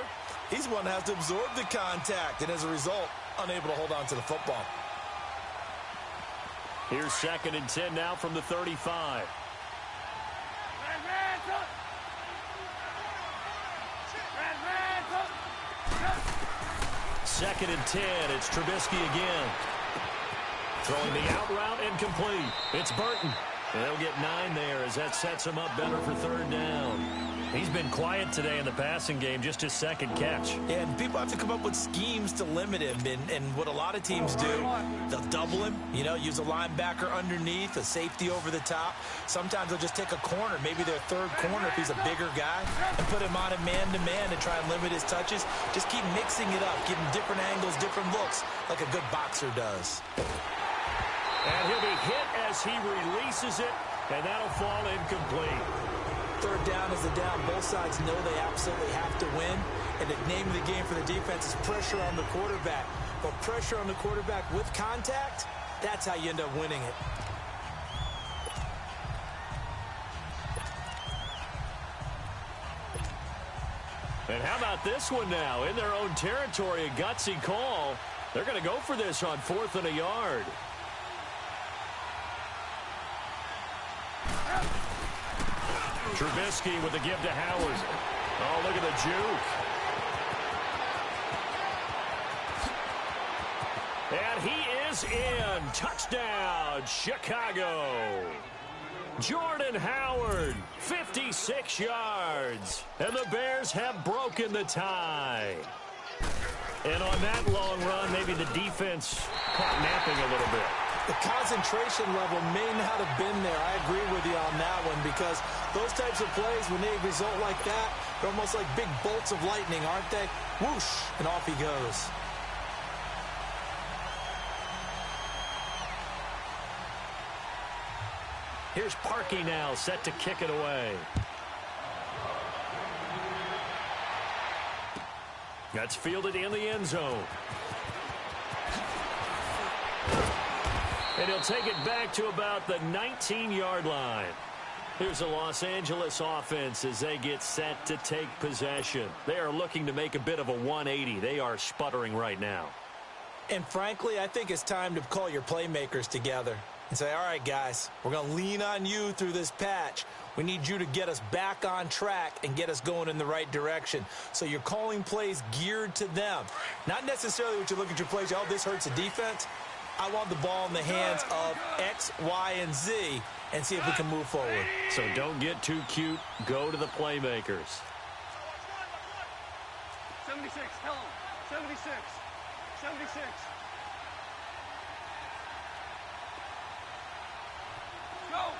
he's one that has to absorb the contact. And as a result, unable to hold on to the football. Here's 2nd and 10 now from the 35. Second and 10. It's Trubisky again. Throwing the out route incomplete. It's Burton. They'll get 9 there as that sets him up better for third down. He's been quiet today in the passing game, just his second catch. And people have to come up with schemes to limit him. And what a lot of teams do, they'll double him, use a linebacker underneath, a safety over the top. Sometimes they'll just take a corner, maybe their third corner if he's a bigger guy, and put him on a man-to-man to try and limit his touches. Just keep mixing it up, give him different angles, different looks, like a good boxer does. And he'll be hit as he releases it, and that'll fall incomplete. Third down is the down. Both sides know they absolutely have to win. And the name of the game for the defense is pressure on the quarterback. But pressure on the quarterback with contact, that's how you end up winning it. And how about this one now? In their own territory, a gutsy call. They're going to go for this on 4th and a yard. Trubisky with a give to Howard. Oh, look at the juke. And he is in. Touchdown, Chicago. Jordan Howard, 56 yards. And the Bears have broken the tie. And on that long run, maybe the defense caught napping a little bit. The concentration level may not have been there. I agree with you on that one because those types of plays, when they result like that, they're almost like big bolts of lightning, aren't they? Whoosh, and off he goes. Here's Parkey now, set to kick it away. That's fielded in the end zone. And he'll take it back to about the 19-yard line. Here's the Los Angeles offense as they get set to take possession. They are looking to make a bit of a 180. They are sputtering right now. And frankly, I think it's time to call your playmakers together and say, all right, guys, we're going to lean on you through this patch. We need you to get us back on track and get us going in the right direction. So you're calling plays geared to them. Not necessarily what you look at your plays, oh, this hurts the defense. I want the ball in the hands of X, Y, and Z and see if we can move forward. So don't get too cute. Go to the playmakers. 76, tell him. 76. 76. Go.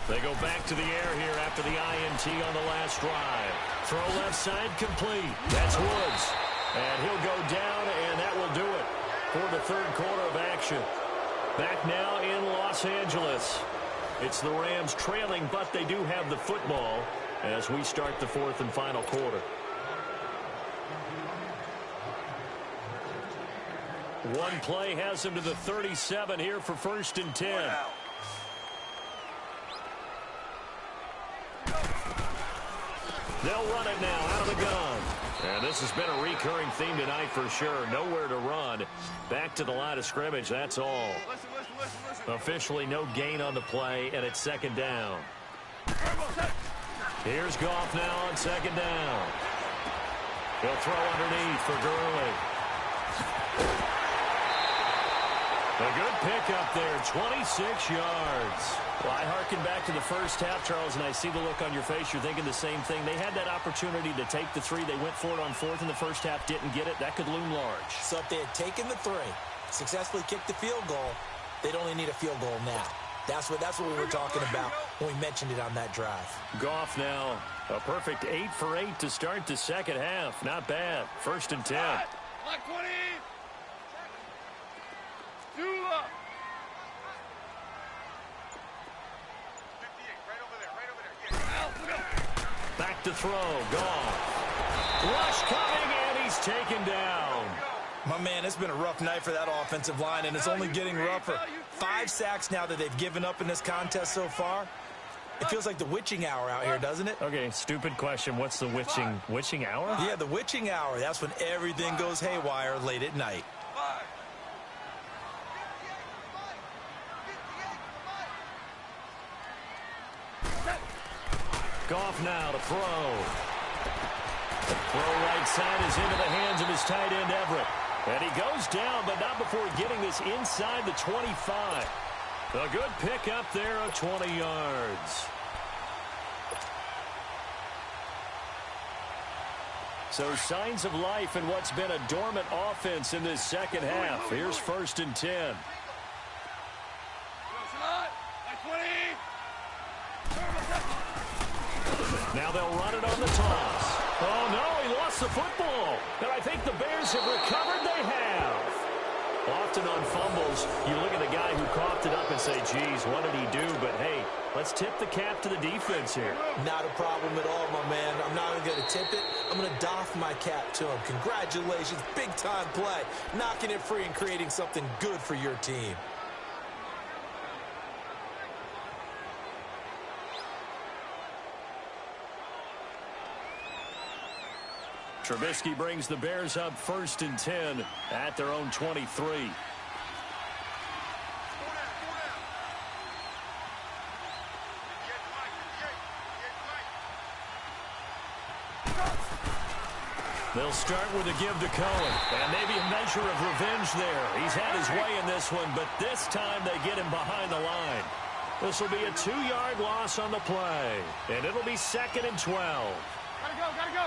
They go back to the air here after the INT on the last drive. Throw left side complete. That's Woods. And he'll go down, and that will do it for the third quarter of action. Back now in Los Angeles. It's the Rams trailing, but they do have the football as we start the fourth and final quarter. One play has him to the 37 here for 1st and 10. They'll run it now out of the gun. And this has been a recurring theme tonight for sure. Nowhere to run. Back to the line of scrimmage, that's all. Listen. Officially no gain on the play, and it's second down. Here's Goff now on second down. He'll throw underneath for Gurley. A good pickup there, 26 yards. Well, I harken back to the first half, Charles, and I see the look on your face. You're thinking the same thing. They had that opportunity to take the three. They went for it on fourth in the first half, didn't get it. That could loom large. So if they had taken the three, successfully kicked the field goal, they'd only need a field goal now. That's what we were talking about when we mentioned it on that drive. Goff now, a perfect 8 for 8 to start the second half. Not bad. 1st and 10. Black 20. Dula. 58, right over there. Back to throw. Goff. Rush coming, and he's taken down. My man, it's been a rough night for that offensive line, and it's only getting rougher. 5 sacks now that they've given up in this contest so far. It feels like the witching hour out here, doesn't it? Okay, stupid question. What's the witching hour? Yeah, the witching hour. That's when everything goes haywire late at night. Goff now to throw. The throw right side is into the hands of his tight end, Everett. And he goes down, but not before getting this inside the 25. A good pickup there of 20 yards. So signs of life in what's been a dormant offense in this second half. Here's 1st and 10. Now they'll run it on the toss. Oh, no, he lost the football. And I think the Bears have recovered. They have. Often on fumbles, you look at the guy who coughed it up and say, geez, what did he do? But, hey, let's tip the cap to the defense here. Not a problem at all, my man. I'm not even going to tip it. I'm going to doff my cap to him. Congratulations. Big-time play. Knocking it free and creating something good for your team. Trubisky brings the Bears up 1st and 10 at their own 23. They'll start with a give to Cohen. And maybe a measure of revenge there. He's had his way in this one, but this time they get him behind the line. This will be a 2-yard loss on the play. And it'll be 2nd and 12. Gotta go.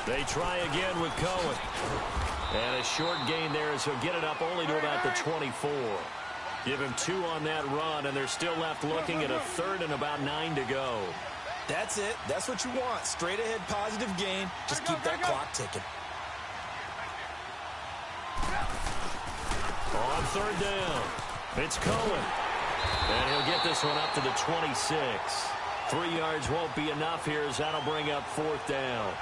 They try again with Cohen. And a short gain there as he'll get it up only to about the 24. Give him 2 on that run, and they're still left looking at a 3rd and about 9 to go. That's it. That's what you want. Straight ahead positive gain. Just keep that clock ticking. On 3rd down, it's Cohen. And he'll get this one up to the 26. 3 yards won't be enough here as that'll bring up 4th down.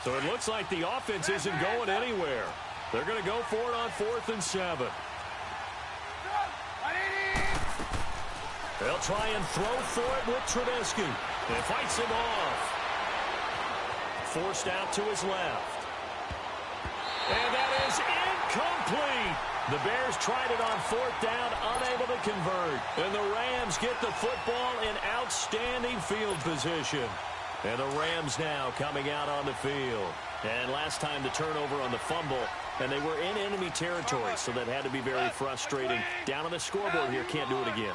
So it looks like the offense isn't going anywhere. They're going to go for it on 4th and 7. They'll try and throw for it with Trubisky. And fights him off. Forced out to his left. And that is incomplete. The Bears tried it on 4th down, unable to convert. And the Rams get the football in outstanding field position. And the Rams now coming out on the field. And last time the turnover on the fumble, and they were in enemy territory, so that had to be very frustrating. Down on the scoreboard here, can't do it again.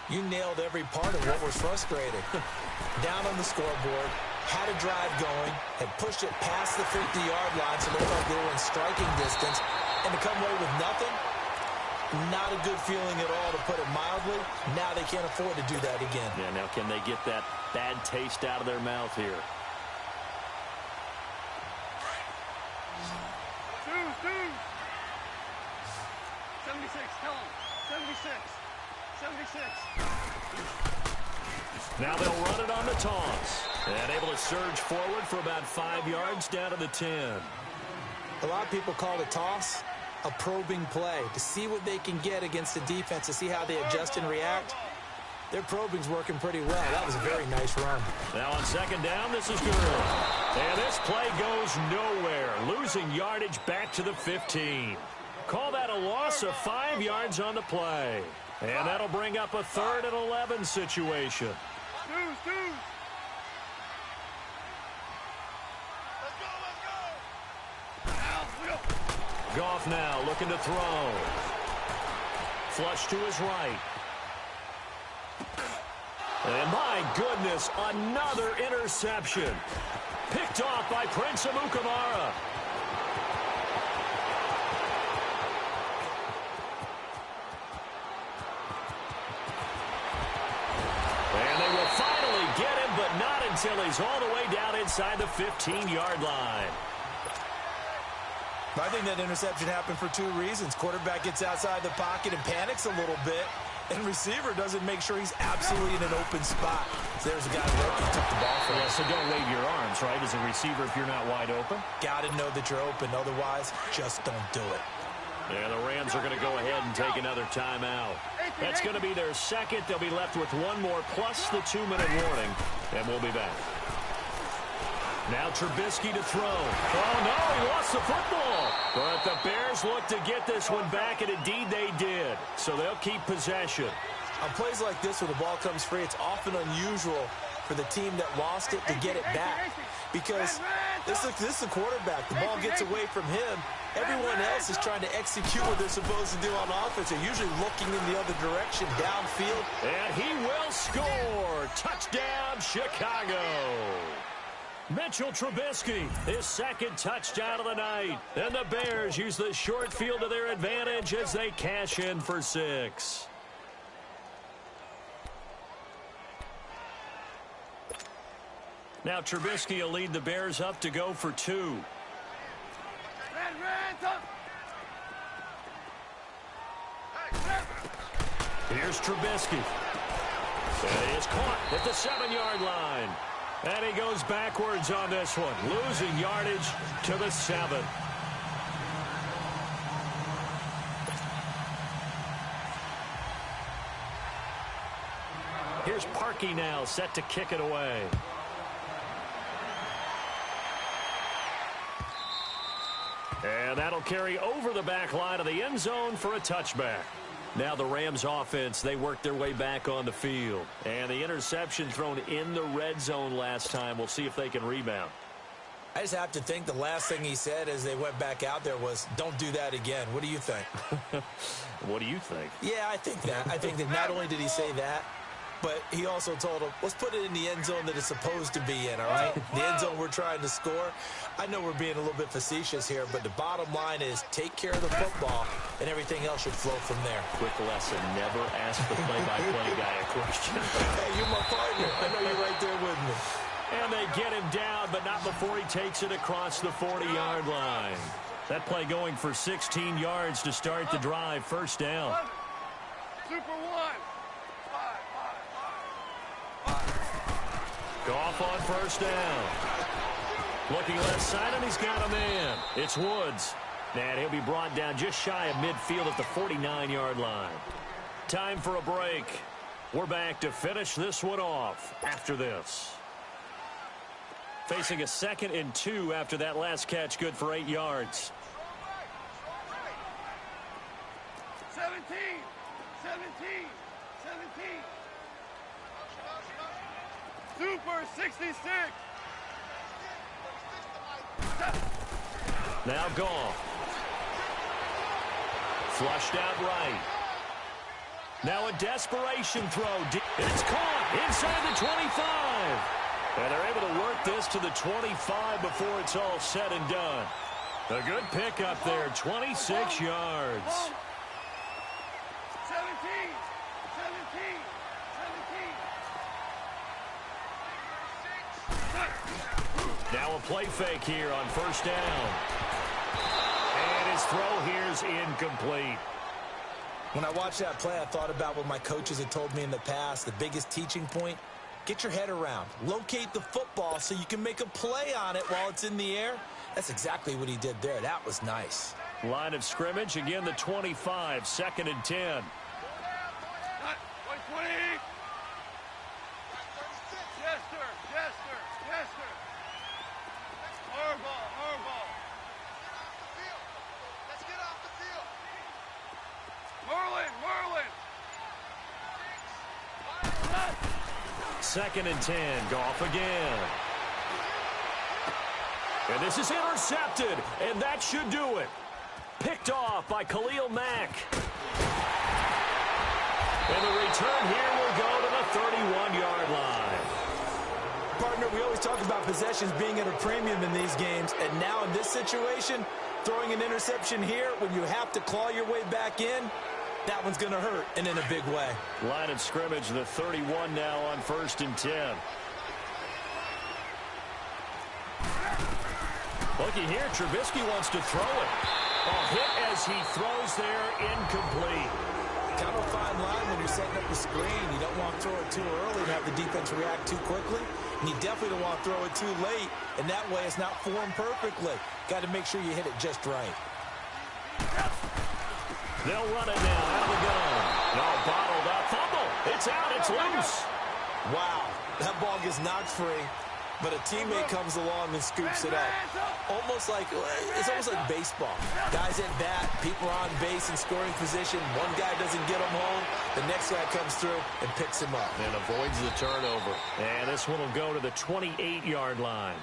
You nailed every part of what was frustrating. Down on the scoreboard, had a drive going, had pushed it past the 50-yard line, so it looked like they were in striking distance, and to come away with nothing, not a good feeling at all, to put it mildly. Now they can't afford to do that again. Yeah, now can they get that bad taste out of their mouth here? Dude. 76, tell him. 76. 76. Now they'll run it on the toss. And able to surge forward for about 5 yards down to the 10. A lot of people call the toss a probing play to see what they can get against the defense, to see how they adjust and react. Their probing's working pretty well. That was a very nice run. Now on second down, this is good. And this play goes nowhere. Losing yardage back to the 15. Call that a loss of 5 yards on the play. And that'll bring up a 3rd and 11 situation. Deuce. Goff now looking to throw. Flush to his right. And my goodness, another interception. Picked off by Prince Amukamara. And they will finally get him, but not until he's all the way down inside the 15-yard line. I think that interception happened for 2 reasons. Quarterback gets outside the pocket and panics a little bit, and receiver doesn't make sure he's absolutely in an open spot. So there's a guy who took the ball from. Yeah, so don't wave your arms, right, as a receiver if you're not wide open. Got to know that you're open. Otherwise, just don't do it. And the Rams are going to go ahead and take another timeout. That's going to be their second. They'll be left with 1 more plus the 2-minute warning, and we'll be back. Now Trubisky to throw. Oh, no, he lost the football. But the Bears look to get this one back, and indeed they did. So they'll keep possession. On plays like this where the ball comes free, it's often unusual for the team that lost it to get it back. Because this is the quarterback. The ball gets away from him. Everyone else is trying to execute what they're supposed to do on offense. They're usually looking in the other direction, downfield. And he will score. Touchdown, Chicago. Mitchell Trubisky, his second touchdown of the night. And the Bears use the short field to their advantage as they cash in for 6. Now Trubisky will lead the Bears up to go for 2. Here's Trubisky. And he is caught at the 7-yard line. And he goes backwards on this one, losing yardage to the 7. Here's Parkey now, set to kick it away. And that'll carry over the back line of the end zone for a touchback. Now the Rams offense, they worked their way back on the field. And the interception thrown in the red zone last time. We'll see if they can rebound. I just have to think the last thing he said as they went back out there was, don't do that again. What do you think? What do you think? Yeah, I think that. I think that not only did he say that, but he also told him, let's put it in the end zone that it's supposed to be in, all right? The end zone we're trying to score. I know we're being a little bit facetious here, but the bottom line is take care of the football, and everything else should flow from there. Quick lesson, never ask the play-by-play guy a question. Hey, you're my partner. I know you're right there with me. And they get him down, but not before he takes it across the 40-yard line. That play going for 16 yards to start the drive. First down. Super 1. Goff on first down. Looking left side, and he's got a man. It's Woods. And he'll be brought down just shy of midfield at the 49-yard line. Time for a break. We're back to finish this one off after this. Facing a 2nd and 2 after that last catch, good for 8 yards. 17. Super 66. Now Goff. Flushed out right. Now a desperation throw. And it's caught inside the 25. And they're able to work this to the 25 before it's all said and done. A good pickup there, 26 yards. 17. Now a play fake here on first down. And his throw here's incomplete. When I watched that play, I thought about what my coaches had told me in the past. The biggest teaching point, Get your head around. Locate the football so you can make a play on it while it's in the air. That's exactly what he did there. That was nice. Line of scrimmage, again the 25, 2nd and 10. 20. Yes, sir. Yes, sir. Yes, sir. Hardball. Hardball. Let's get off the field. Merlin. 2nd and 10. Goff again. And this is intercepted, and that should do it. Picked off by Khalil Mack. And the return here will go to the 31-yard line. Partner, we always talk about possessions being at a premium in these games, and now in this situation, throwing an interception here when you have to claw your way back in, that one's going to hurt, and in a big way. Line of scrimmage, the 31 now on 1st and 10. Looky here, Trubisky wants to throw it. Hit as he throws there, incomplete. Kind of a fine line when you're setting up the screen. You don't want to throw it too early and have the defense react too quickly. And you definitely don't want to throw it too late. And that way it's not formed perfectly. Got to make sure you hit it just right. They'll run it now out of the gun. No, bottled up. Fumble. It's out. It's loose. Wow. That ball gets knocked free. But a teammate comes along and scoops it up. It's almost like baseball. Guys at bat, people are on base in scoring position. One guy doesn't get him home. The next guy comes through and picks him up. And avoids the turnover. And this one will go to the 28-yard line.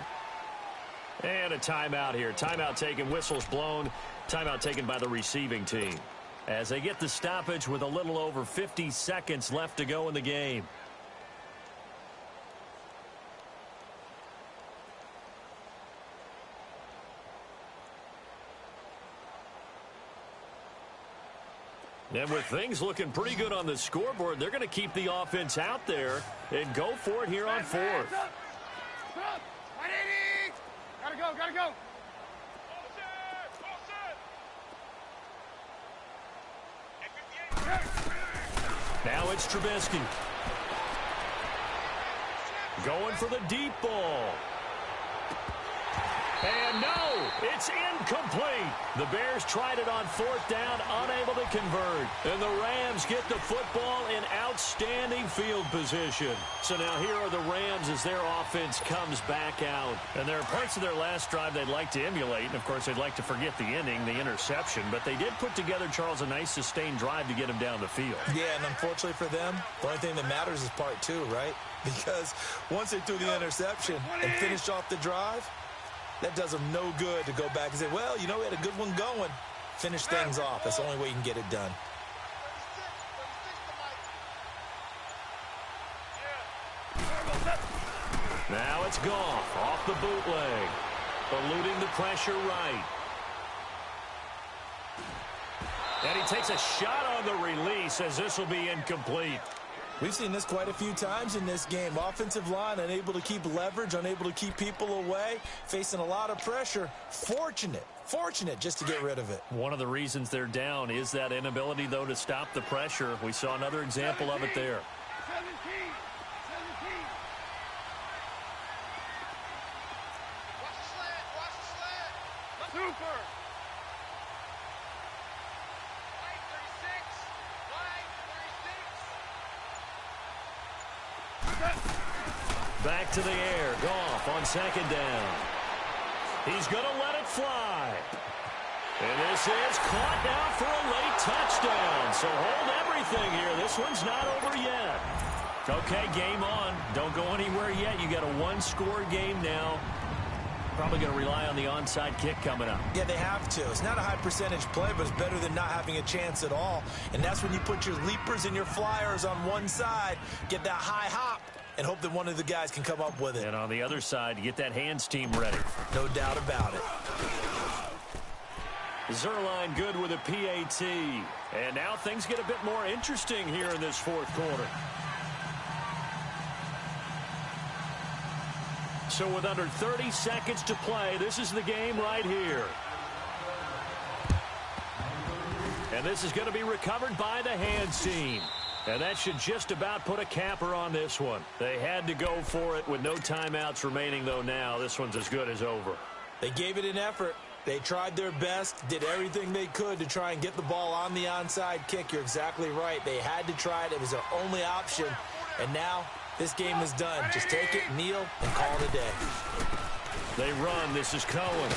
And a timeout here. Timeout taken, whistles blown. Timeout taken by the receiving team. As they get the stoppage with a little over 50 seconds left to go in the game. And with things looking pretty good on the scoreboard, they're going to keep the offense out there and go for it here on 4th. Gotta go. Now it's Trubisky. Going for the deep ball. And no, it's incomplete. The Bears tried it on 4th down, unable to convert. And the Rams get the football in outstanding field position. So now here are the Rams as their offense comes back out. And there are parts of their last drive they'd like to emulate. And, of course, they'd like to forget the inning, the interception. But they did put together, Charles, a nice sustained drive to get him down the field. Yeah, and unfortunately for them, the only thing that matters is part 2, right? Because once they threw the interception and finished off the drive, that does them no good to go back and say, well, you know, we had a good one going. Finish things off. That's the only way you can get it done. Now it's Goff off the bootleg. Eluding the pressure right. And he takes a shot on the release as this will be incomplete. We've seen this quite a few times in this game. Offensive line unable to keep leverage, unable to keep people away, facing a lot of pressure. Fortunate just to get rid of it. One of the reasons they're down is that inability, though, to stop the pressure. We saw another example of it there. 17. Watch the slant. Super. Back to the air. Goff on 2nd down. He's going to let it fly. And this is caught now for a late touchdown. So hold everything here. This one's not over yet. Okay, game on. Don't go anywhere yet. You got a one-score game now. Probably going to rely on the onside kick coming up. Yeah, they have to. It's not a high percentage play, but it's better than not having a chance at all. And that's when you put your leapers and your flyers on one side, get that high hop, and hope that one of the guys can come up with it. And on the other side, you get that hands team ready. No doubt about it. Zerline good with a PAT. And now things get a bit more interesting here in this 4th quarter. So with under 30 seconds to play, this is the game right here. And this is going to be recovered by the hands team. And that should just about put a capper on this one. They had to go for it with no timeouts remaining, though now. This one's as good as over. They gave it an effort. They tried their best, did everything they could to try and get the ball on the onside kick. You're exactly right. They had to try it. It was their only option. And now this game is done. Just take it, kneel, and call it a day. They run. This is Cohen.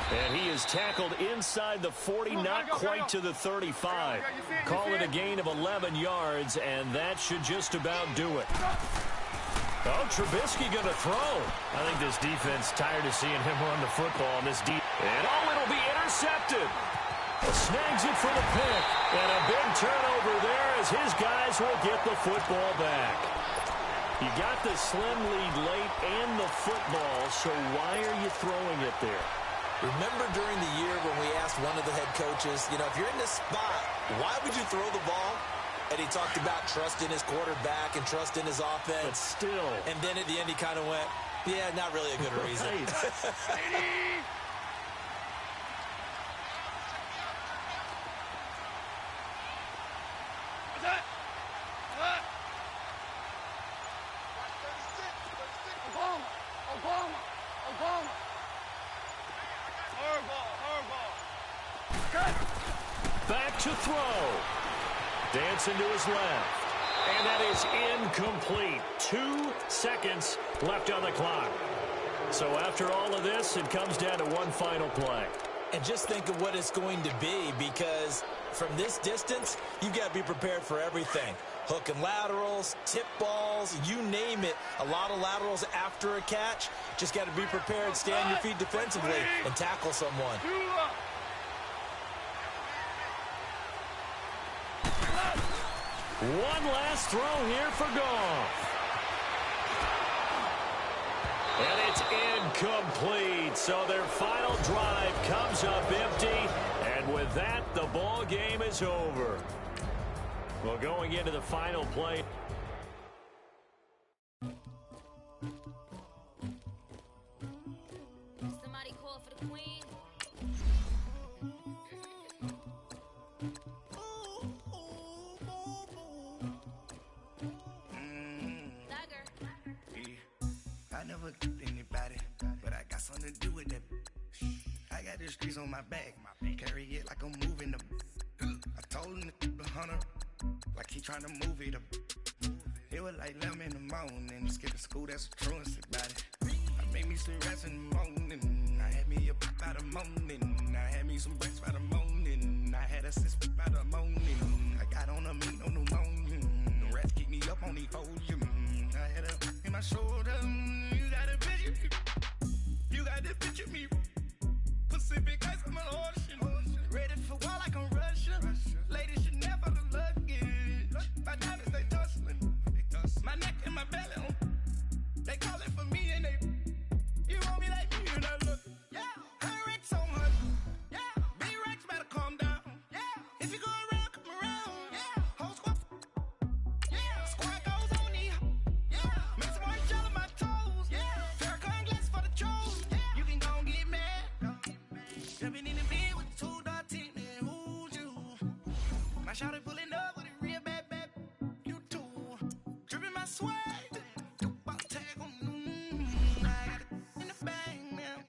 And he is tackled inside the 40, not quite to the 35. Call it a gain of 11 yards, and that should just about do it. Oh, Trubisky going to throw. I think this defense tired of seeing him run the football in this deep. And it'll be intercepted. Snags it for the pick. And a big turnover there as his guys will get the football back. You got the slim lead late and the football, so why are you throwing it there? Remember during the year when we asked one of the head coaches, if you're in this spot, why would you throw the ball? And he talked about trusting his quarterback and trusting his offense. But still. And then at the end he kind of went, yeah, not really a good reason. Back to throw. Dancing to his left. And that is incomplete. 2 seconds left on the clock. So after all of this, it comes down to one final play. And just think of what it's going to be, because from this distance, you've got to be prepared for everything. Hook and laterals, tip balls, you name it. A lot of laterals after a catch. Just got to be prepared, stay on your feet defensively, and tackle someone. One last throw here for Goff. And it's incomplete. So their final drive comes up empty. And with that, the ball game is over. Well, going into the final play. Somebody call for the queen. I never killed anybody, but I got something to do with that. I got the streets on my back, carry it like I'm moving the. I told him to 100, like he trying to move it up. It was like 11 in the morning, skipping school, that's the truest about it. I made me some rest in the morning, I had me up by the morning, I had me some breaks by the morning, I had a sis by the morning, I got on a meat on the morning, the rats keep me up on the podium, I had a in my shoulder, you got a picture, you got this picture me, Pacific ice on my ocean, ready for war like I'm Russian, ladies should never the luggage, my diamonds they tussling, my neck and my belly, they call it for me and they, you want me like me and I look, yeah, her Rex on her, yeah, B-Rex better calm down, yeah, if you go around, come around, yeah, whole squad, yeah, squad goes on the, yeah, make some orange gel on my toes, yeah, Farrakhan glass for the trolls, yeah, you can go and get mad, jumping in the bed with 2 dark teeth, and who's you, my shawty pulling up with a real bad, you too, dripping my swag, tag on, I got it in the bag now.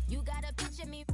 You gotta picture me.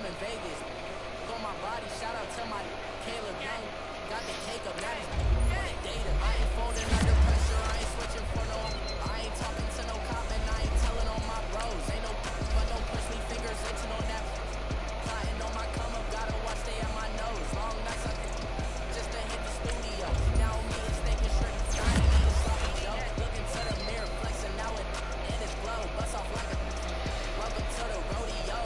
in Vegas. On my body, shout out to my Caleb Young. Got the cake up, now he's data. I ain't folding under pressure, I ain't switching for no. I ain't talking to no cop and I ain't telling on my bros. Ain't no but no push me fingers itching on that. Plotting on my come up, gotta watch stay at my nose. Long nights I just to hit the studio. Now me is thinking straight. I ain't eating sloppy Joe. Looking to the mirror, flexing now it in his glow. Bust off like a welcome to the rodeo.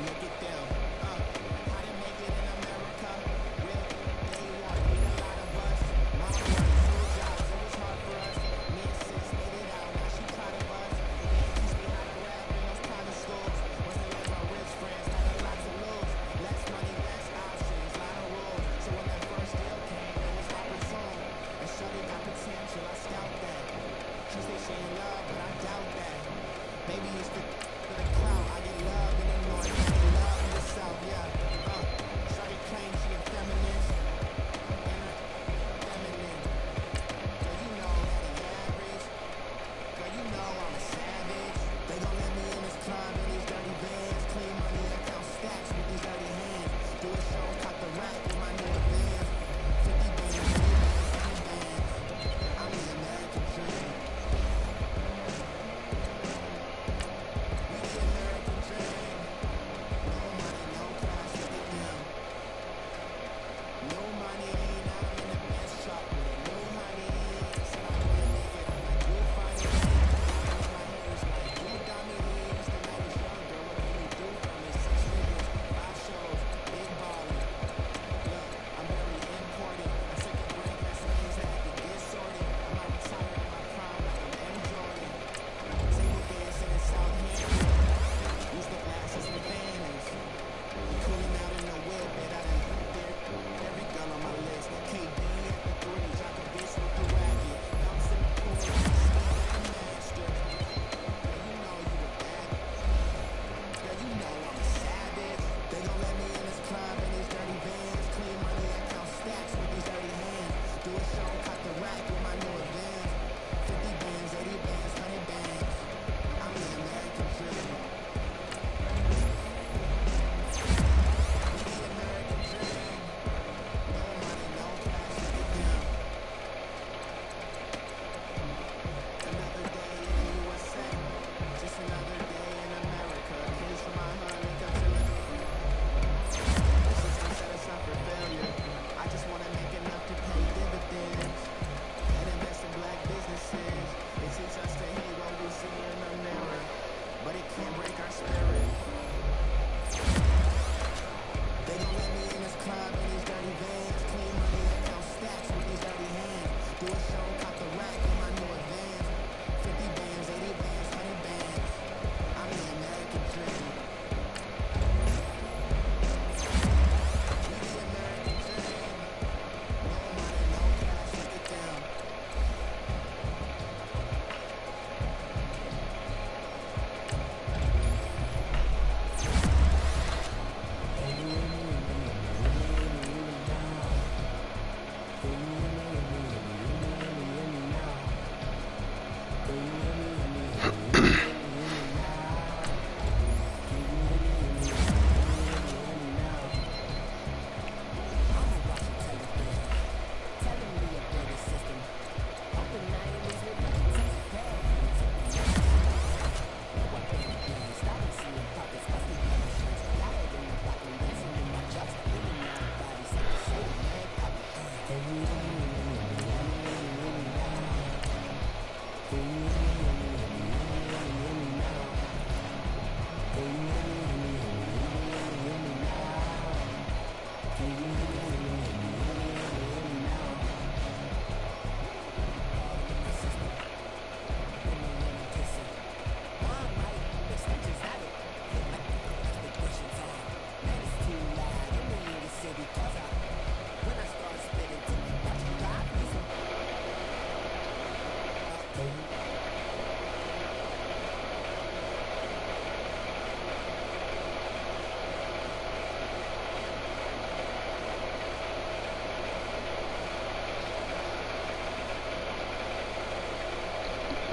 Look at them. How to make it in America. Real day one. Need a lot of us. Mom worked 2 jobs. It was hard for us. Me and sis made it out. Now she proud of us. They teach me how to rap in those private schools. Wasn't like my rich friends. Had a lot to lose. Less money, less options. Lot of rules. So when that first deal came, it was opportune. And shorty got potential. I scout that. She say she in love, but I doubt that. Maybe it's for the clout. I get love in the north, I get love in the south, yeah. Shorty claims she a feminist. And a feminine. Girl, you know that the average. Girl, you know I'm a savage. They gon' let me in this club in these dirty bands. Clean money, I count stacks with these dirty hands. Do a show, cut the rack with my new advance. 50 bands, 80 bands, 100 bands. I'm the American dream.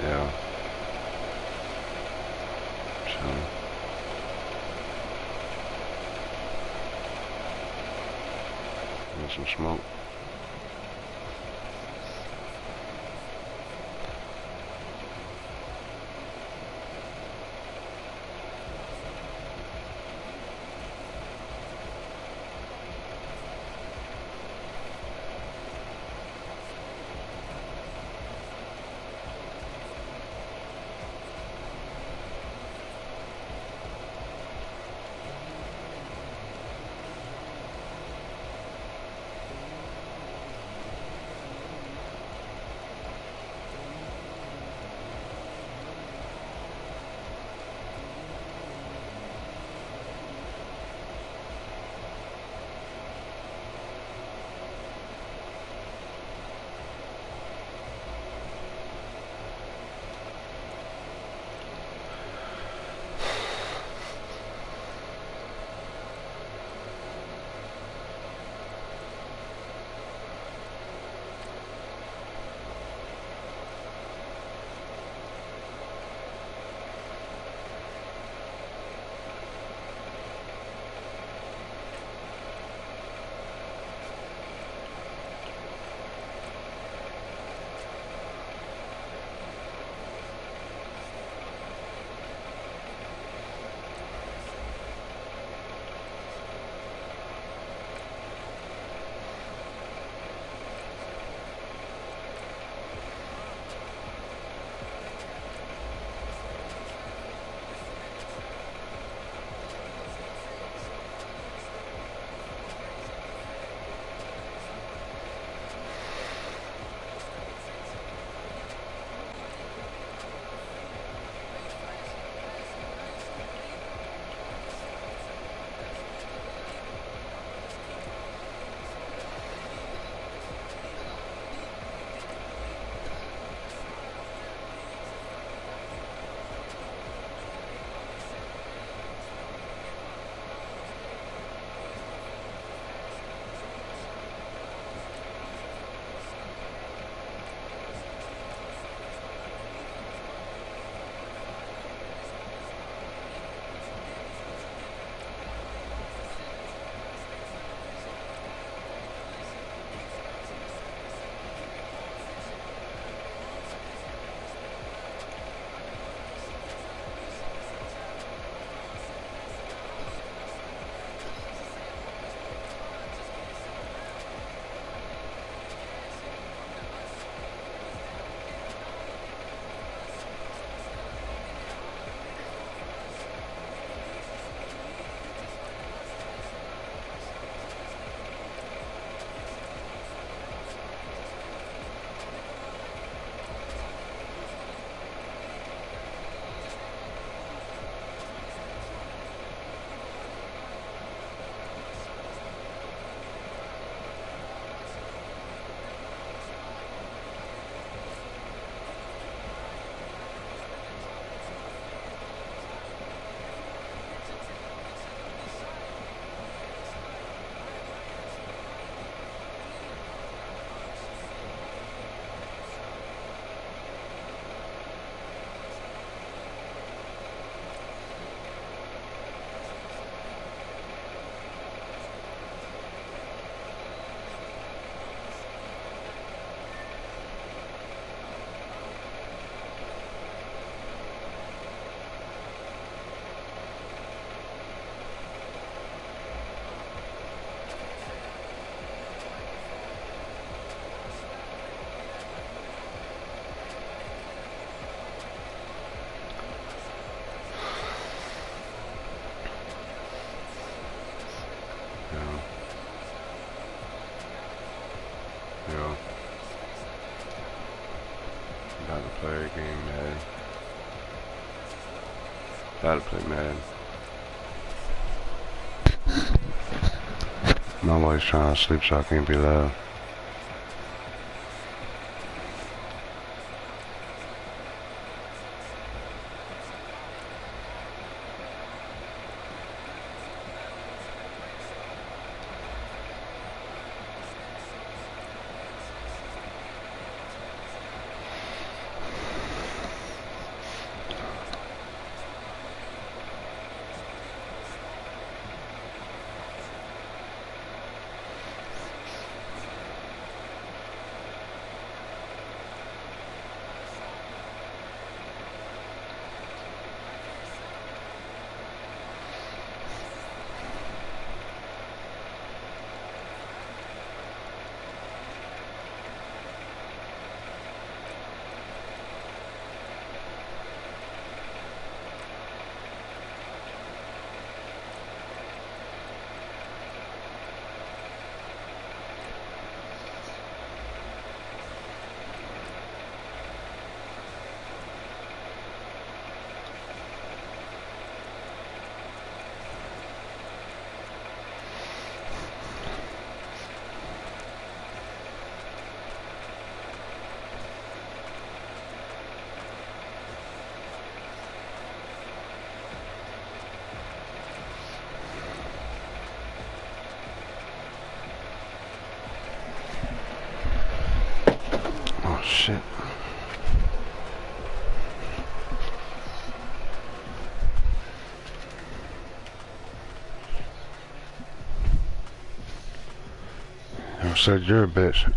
Yeah. Chilling. Get some smoke. multiplayer game, Madden. Gotta play Madden. My boy's trying to sleep, so I can't be loud. Oh shit. I said you're a bitch.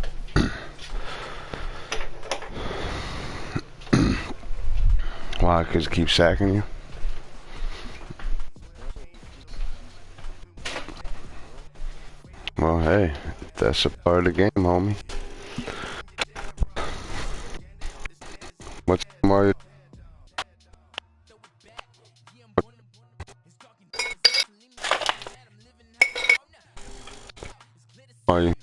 Why? Cause keep sacking you? Well, hey, that's a part of the game, homie. What's Mario? Mario.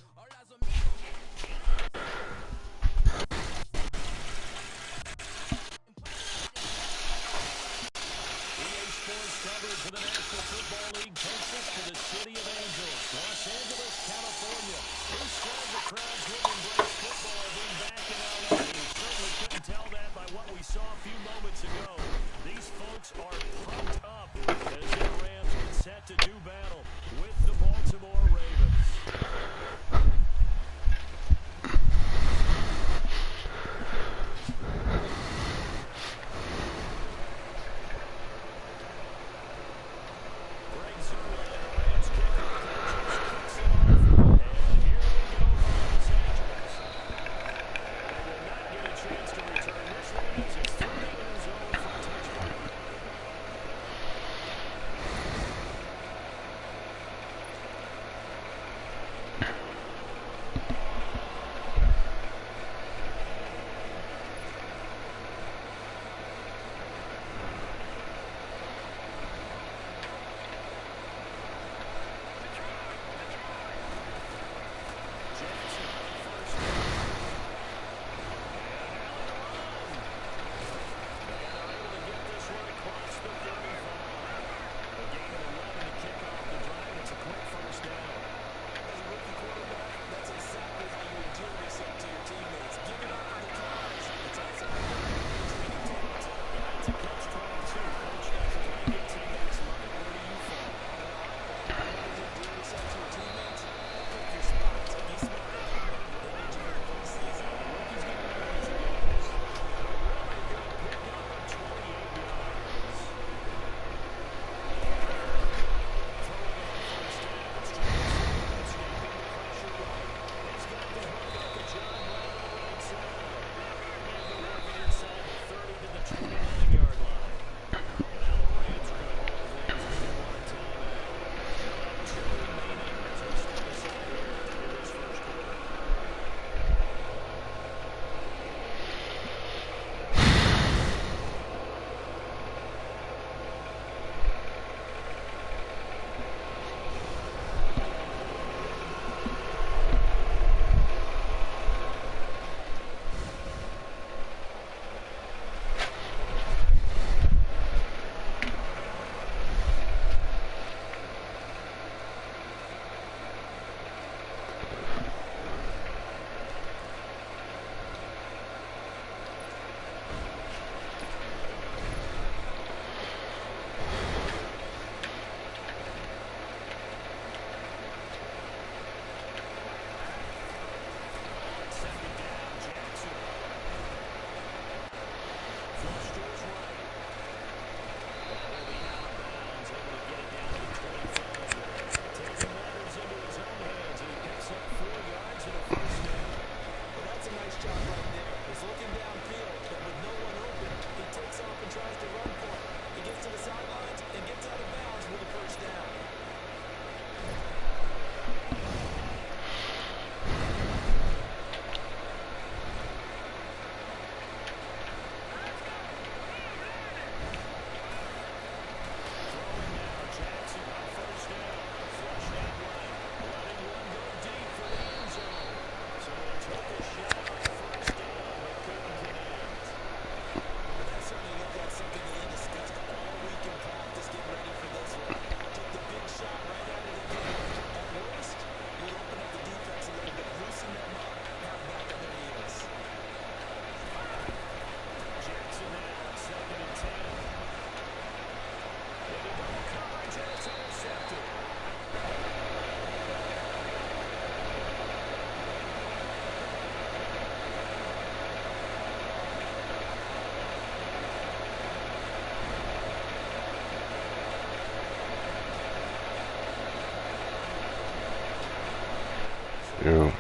Yo.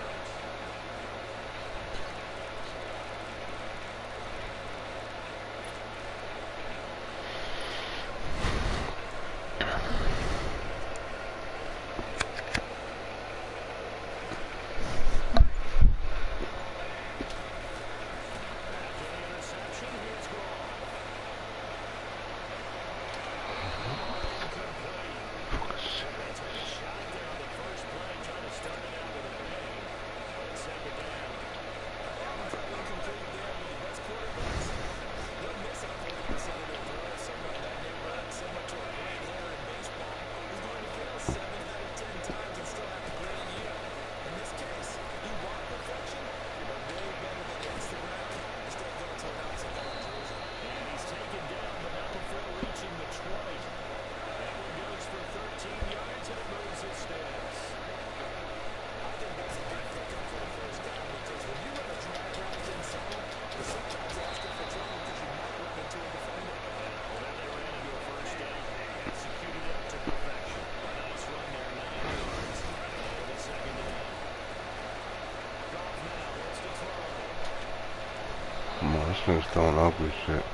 Come on, this thing's throwing ugly shit.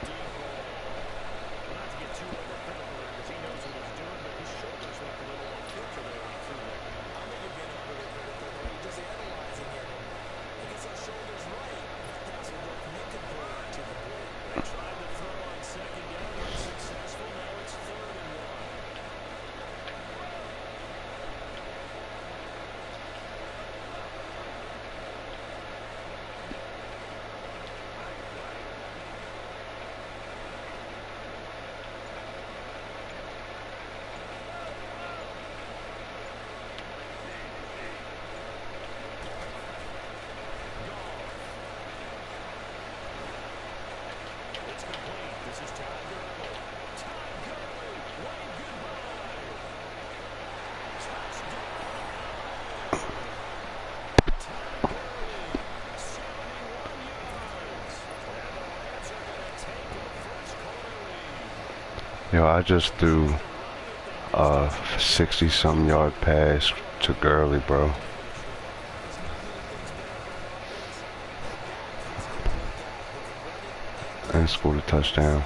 Yo, I just threw a 60-something yard pass to Gurley, bro. And scored a touchdown.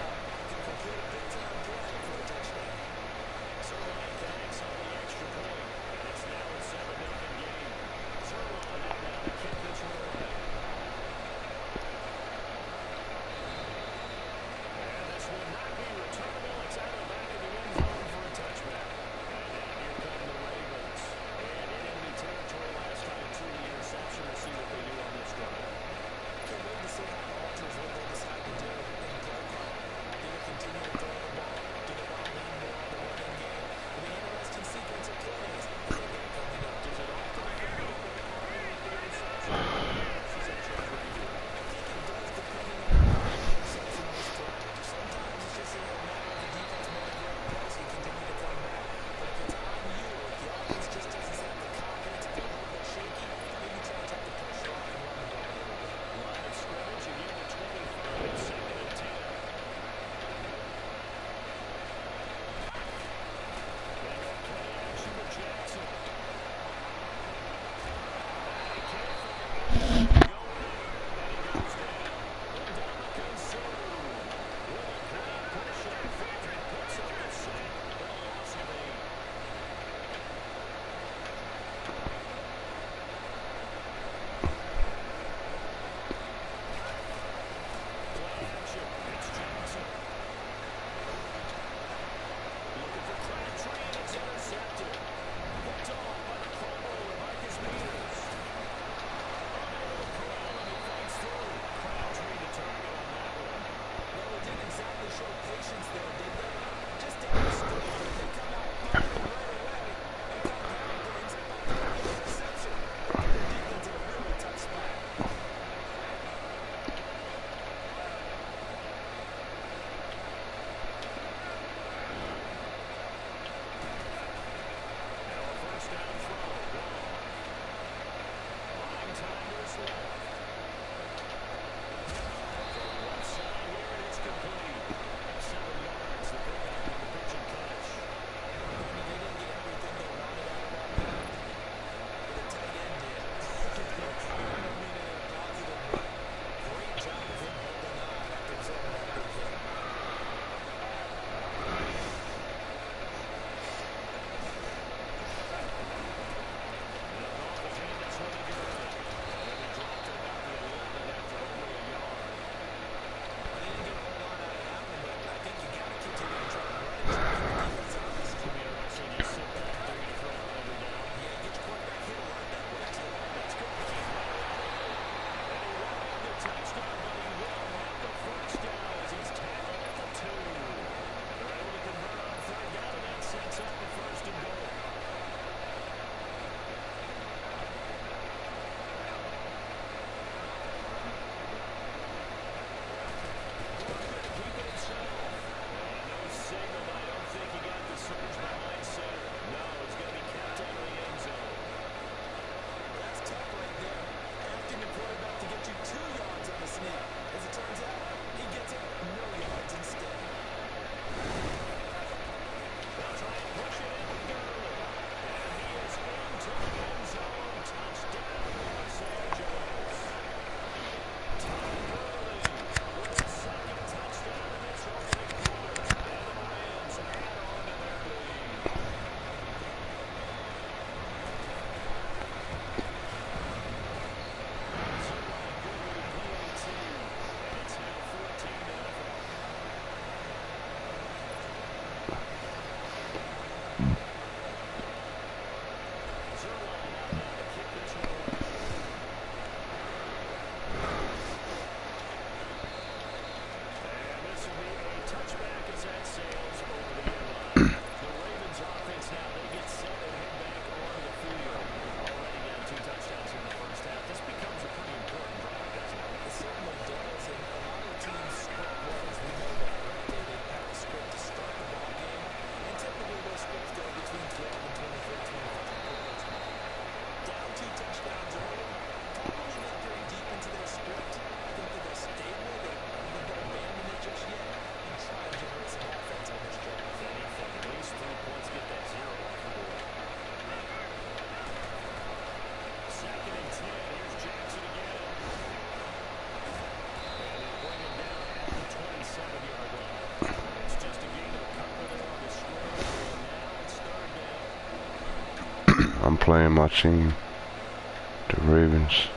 playing my team, the Ravens.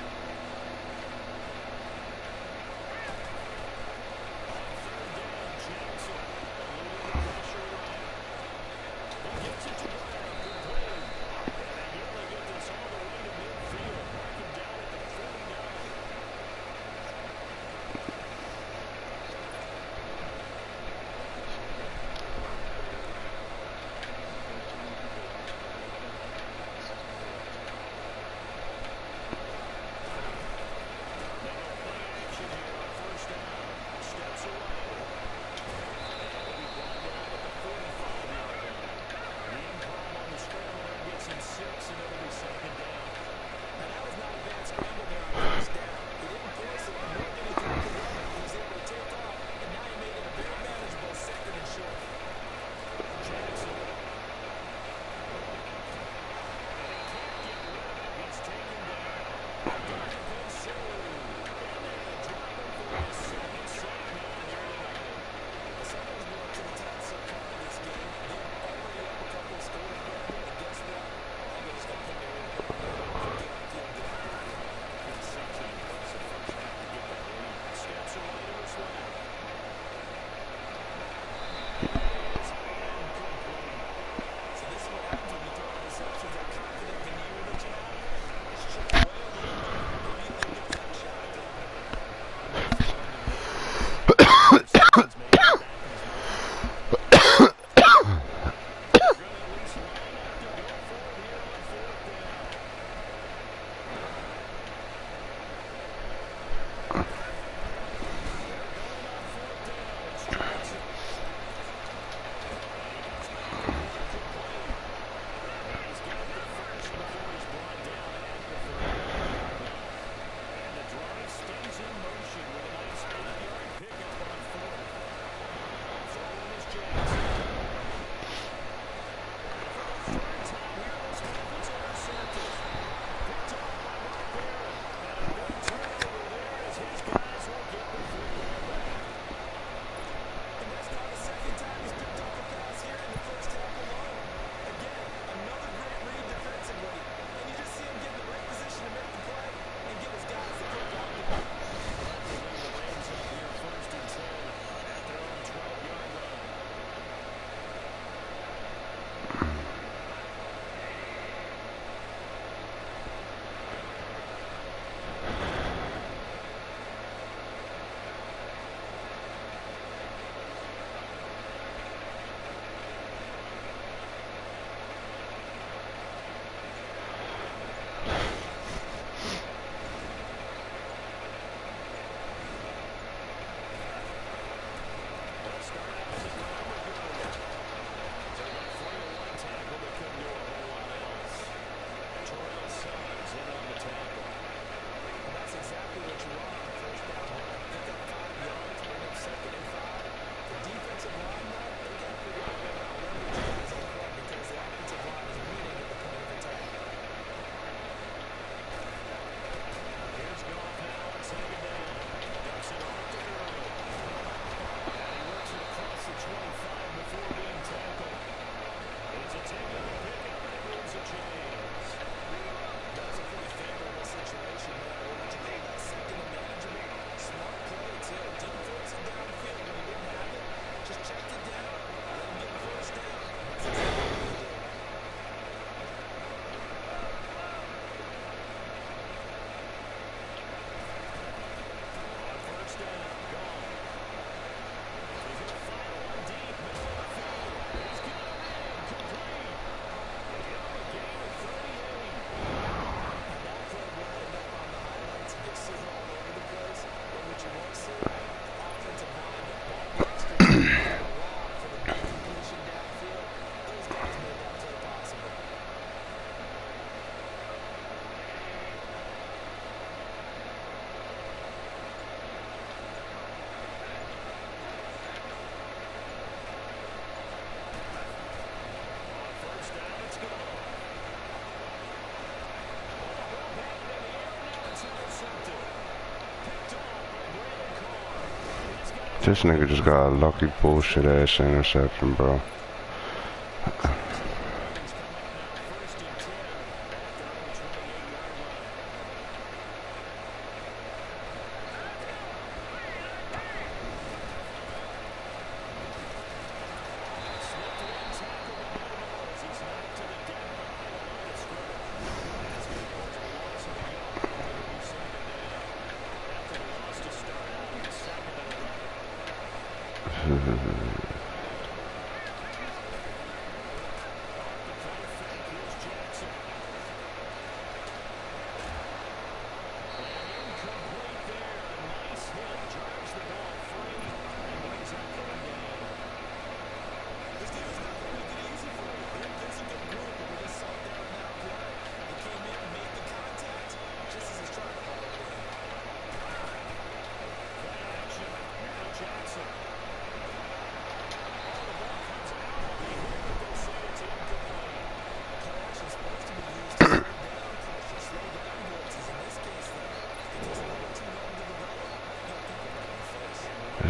This nigga just got a lucky bullshit ass interception, bro.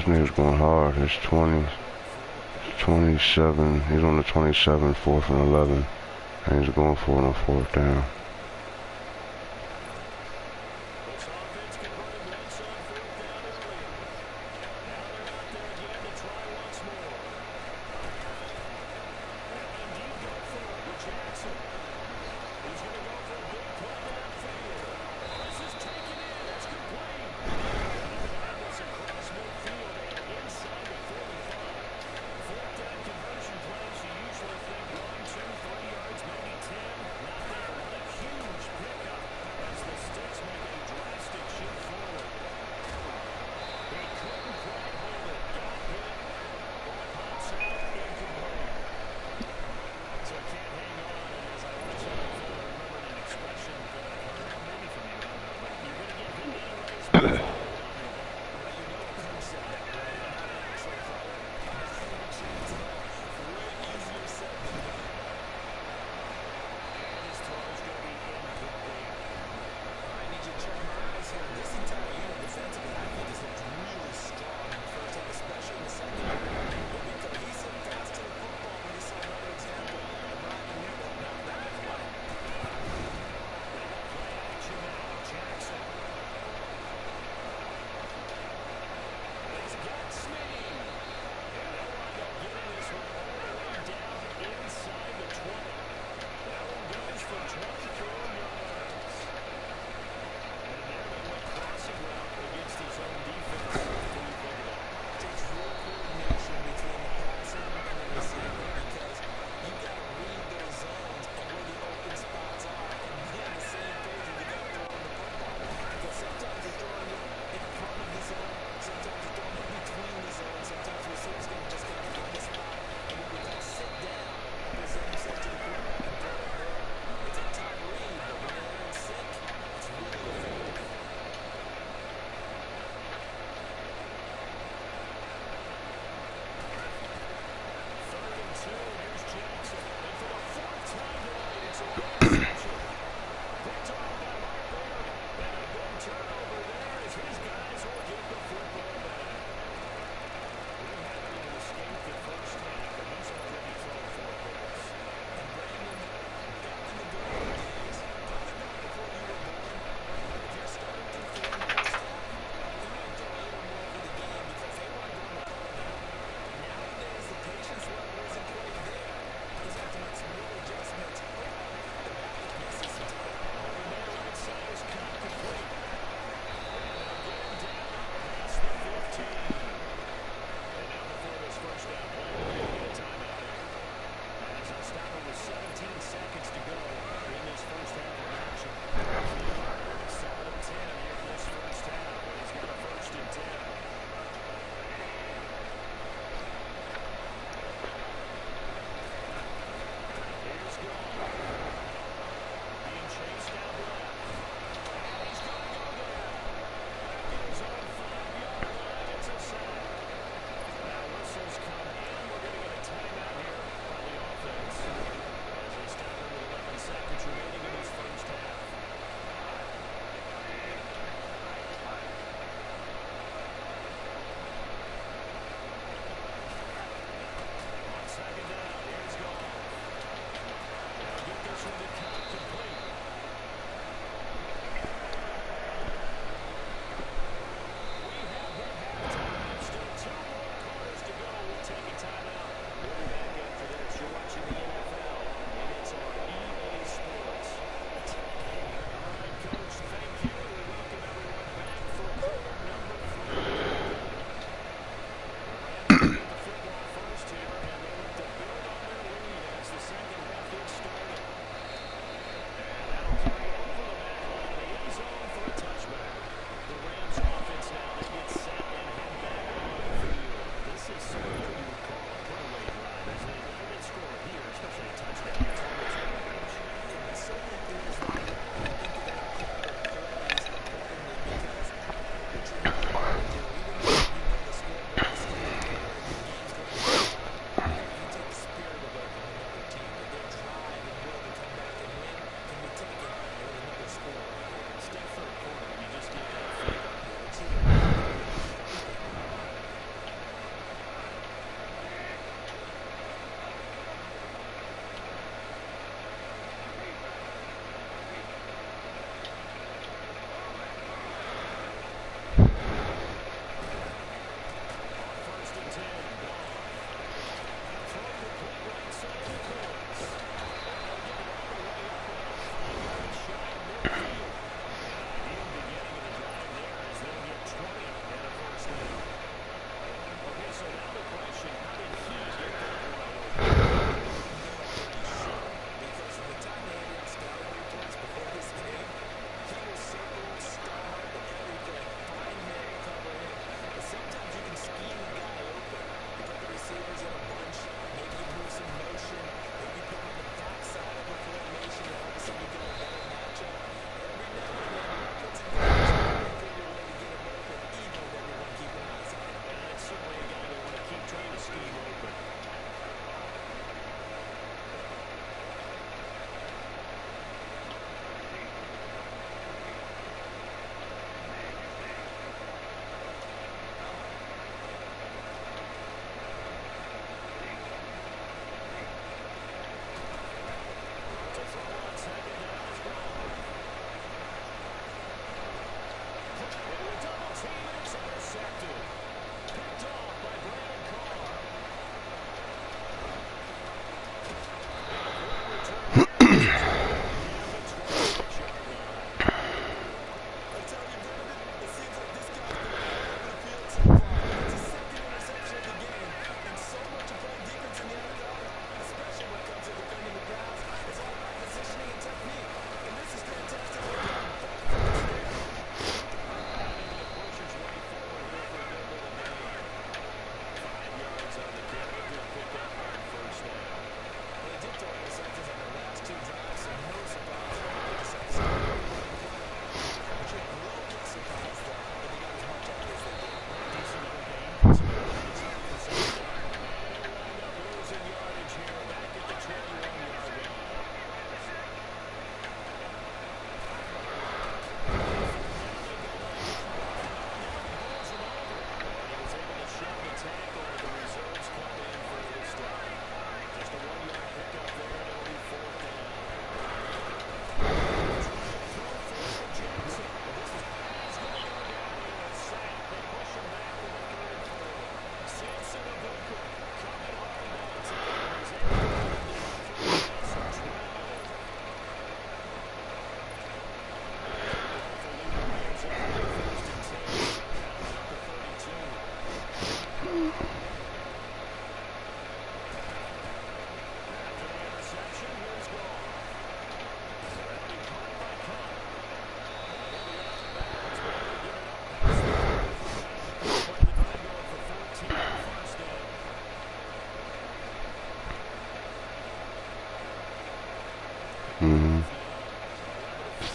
This nigga's going hard. It's 20, 27. He's on the 27, 4th and 11. And he's going for it on 4th down.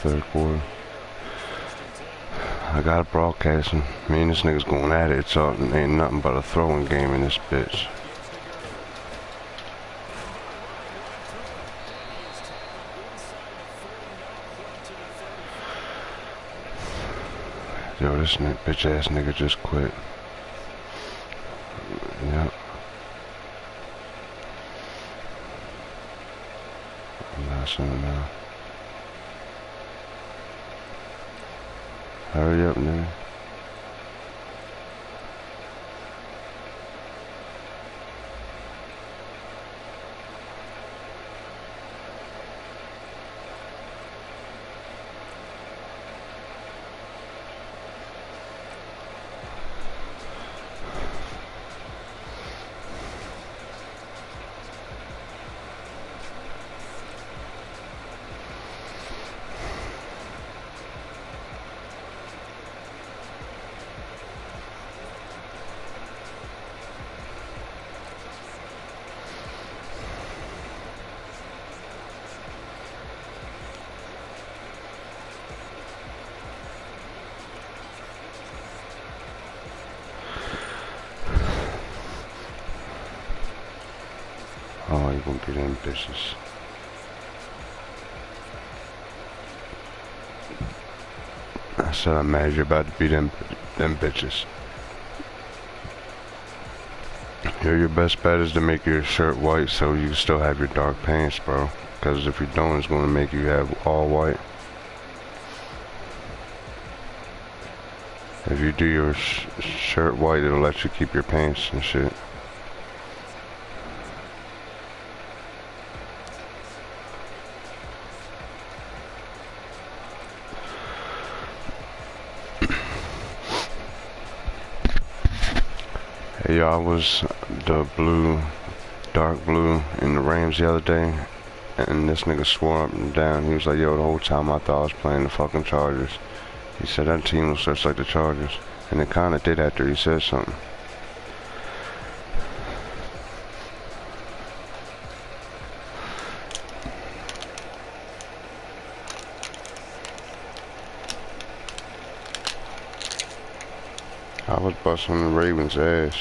Third quarter. I got a broadcasting. Me and this nigga's going at it, so it ain't nothing but a throwing game in this bitch. Yo, this bitch ass nigga just quit. Yep. I'm not saying now. Hurry up, nigga. Oh, you gonna be them bitches. I said I'm mad you're about to be them bitches. Your best bet is to make your shirt white so you still have your dark pants, bro. Because if you don't, it's gonna make you have all white. If you do your shirt white, it'll let you keep your pants and shit. Hey y'all, I was the blue, dark blue in the Rams the other day, and this nigga swore up and down. He was like, yo, the whole time I thought I was playing the fucking Chargers. He said that team was just like the Chargers, and it kinda did after he said something. I was busting the Ravens' ass.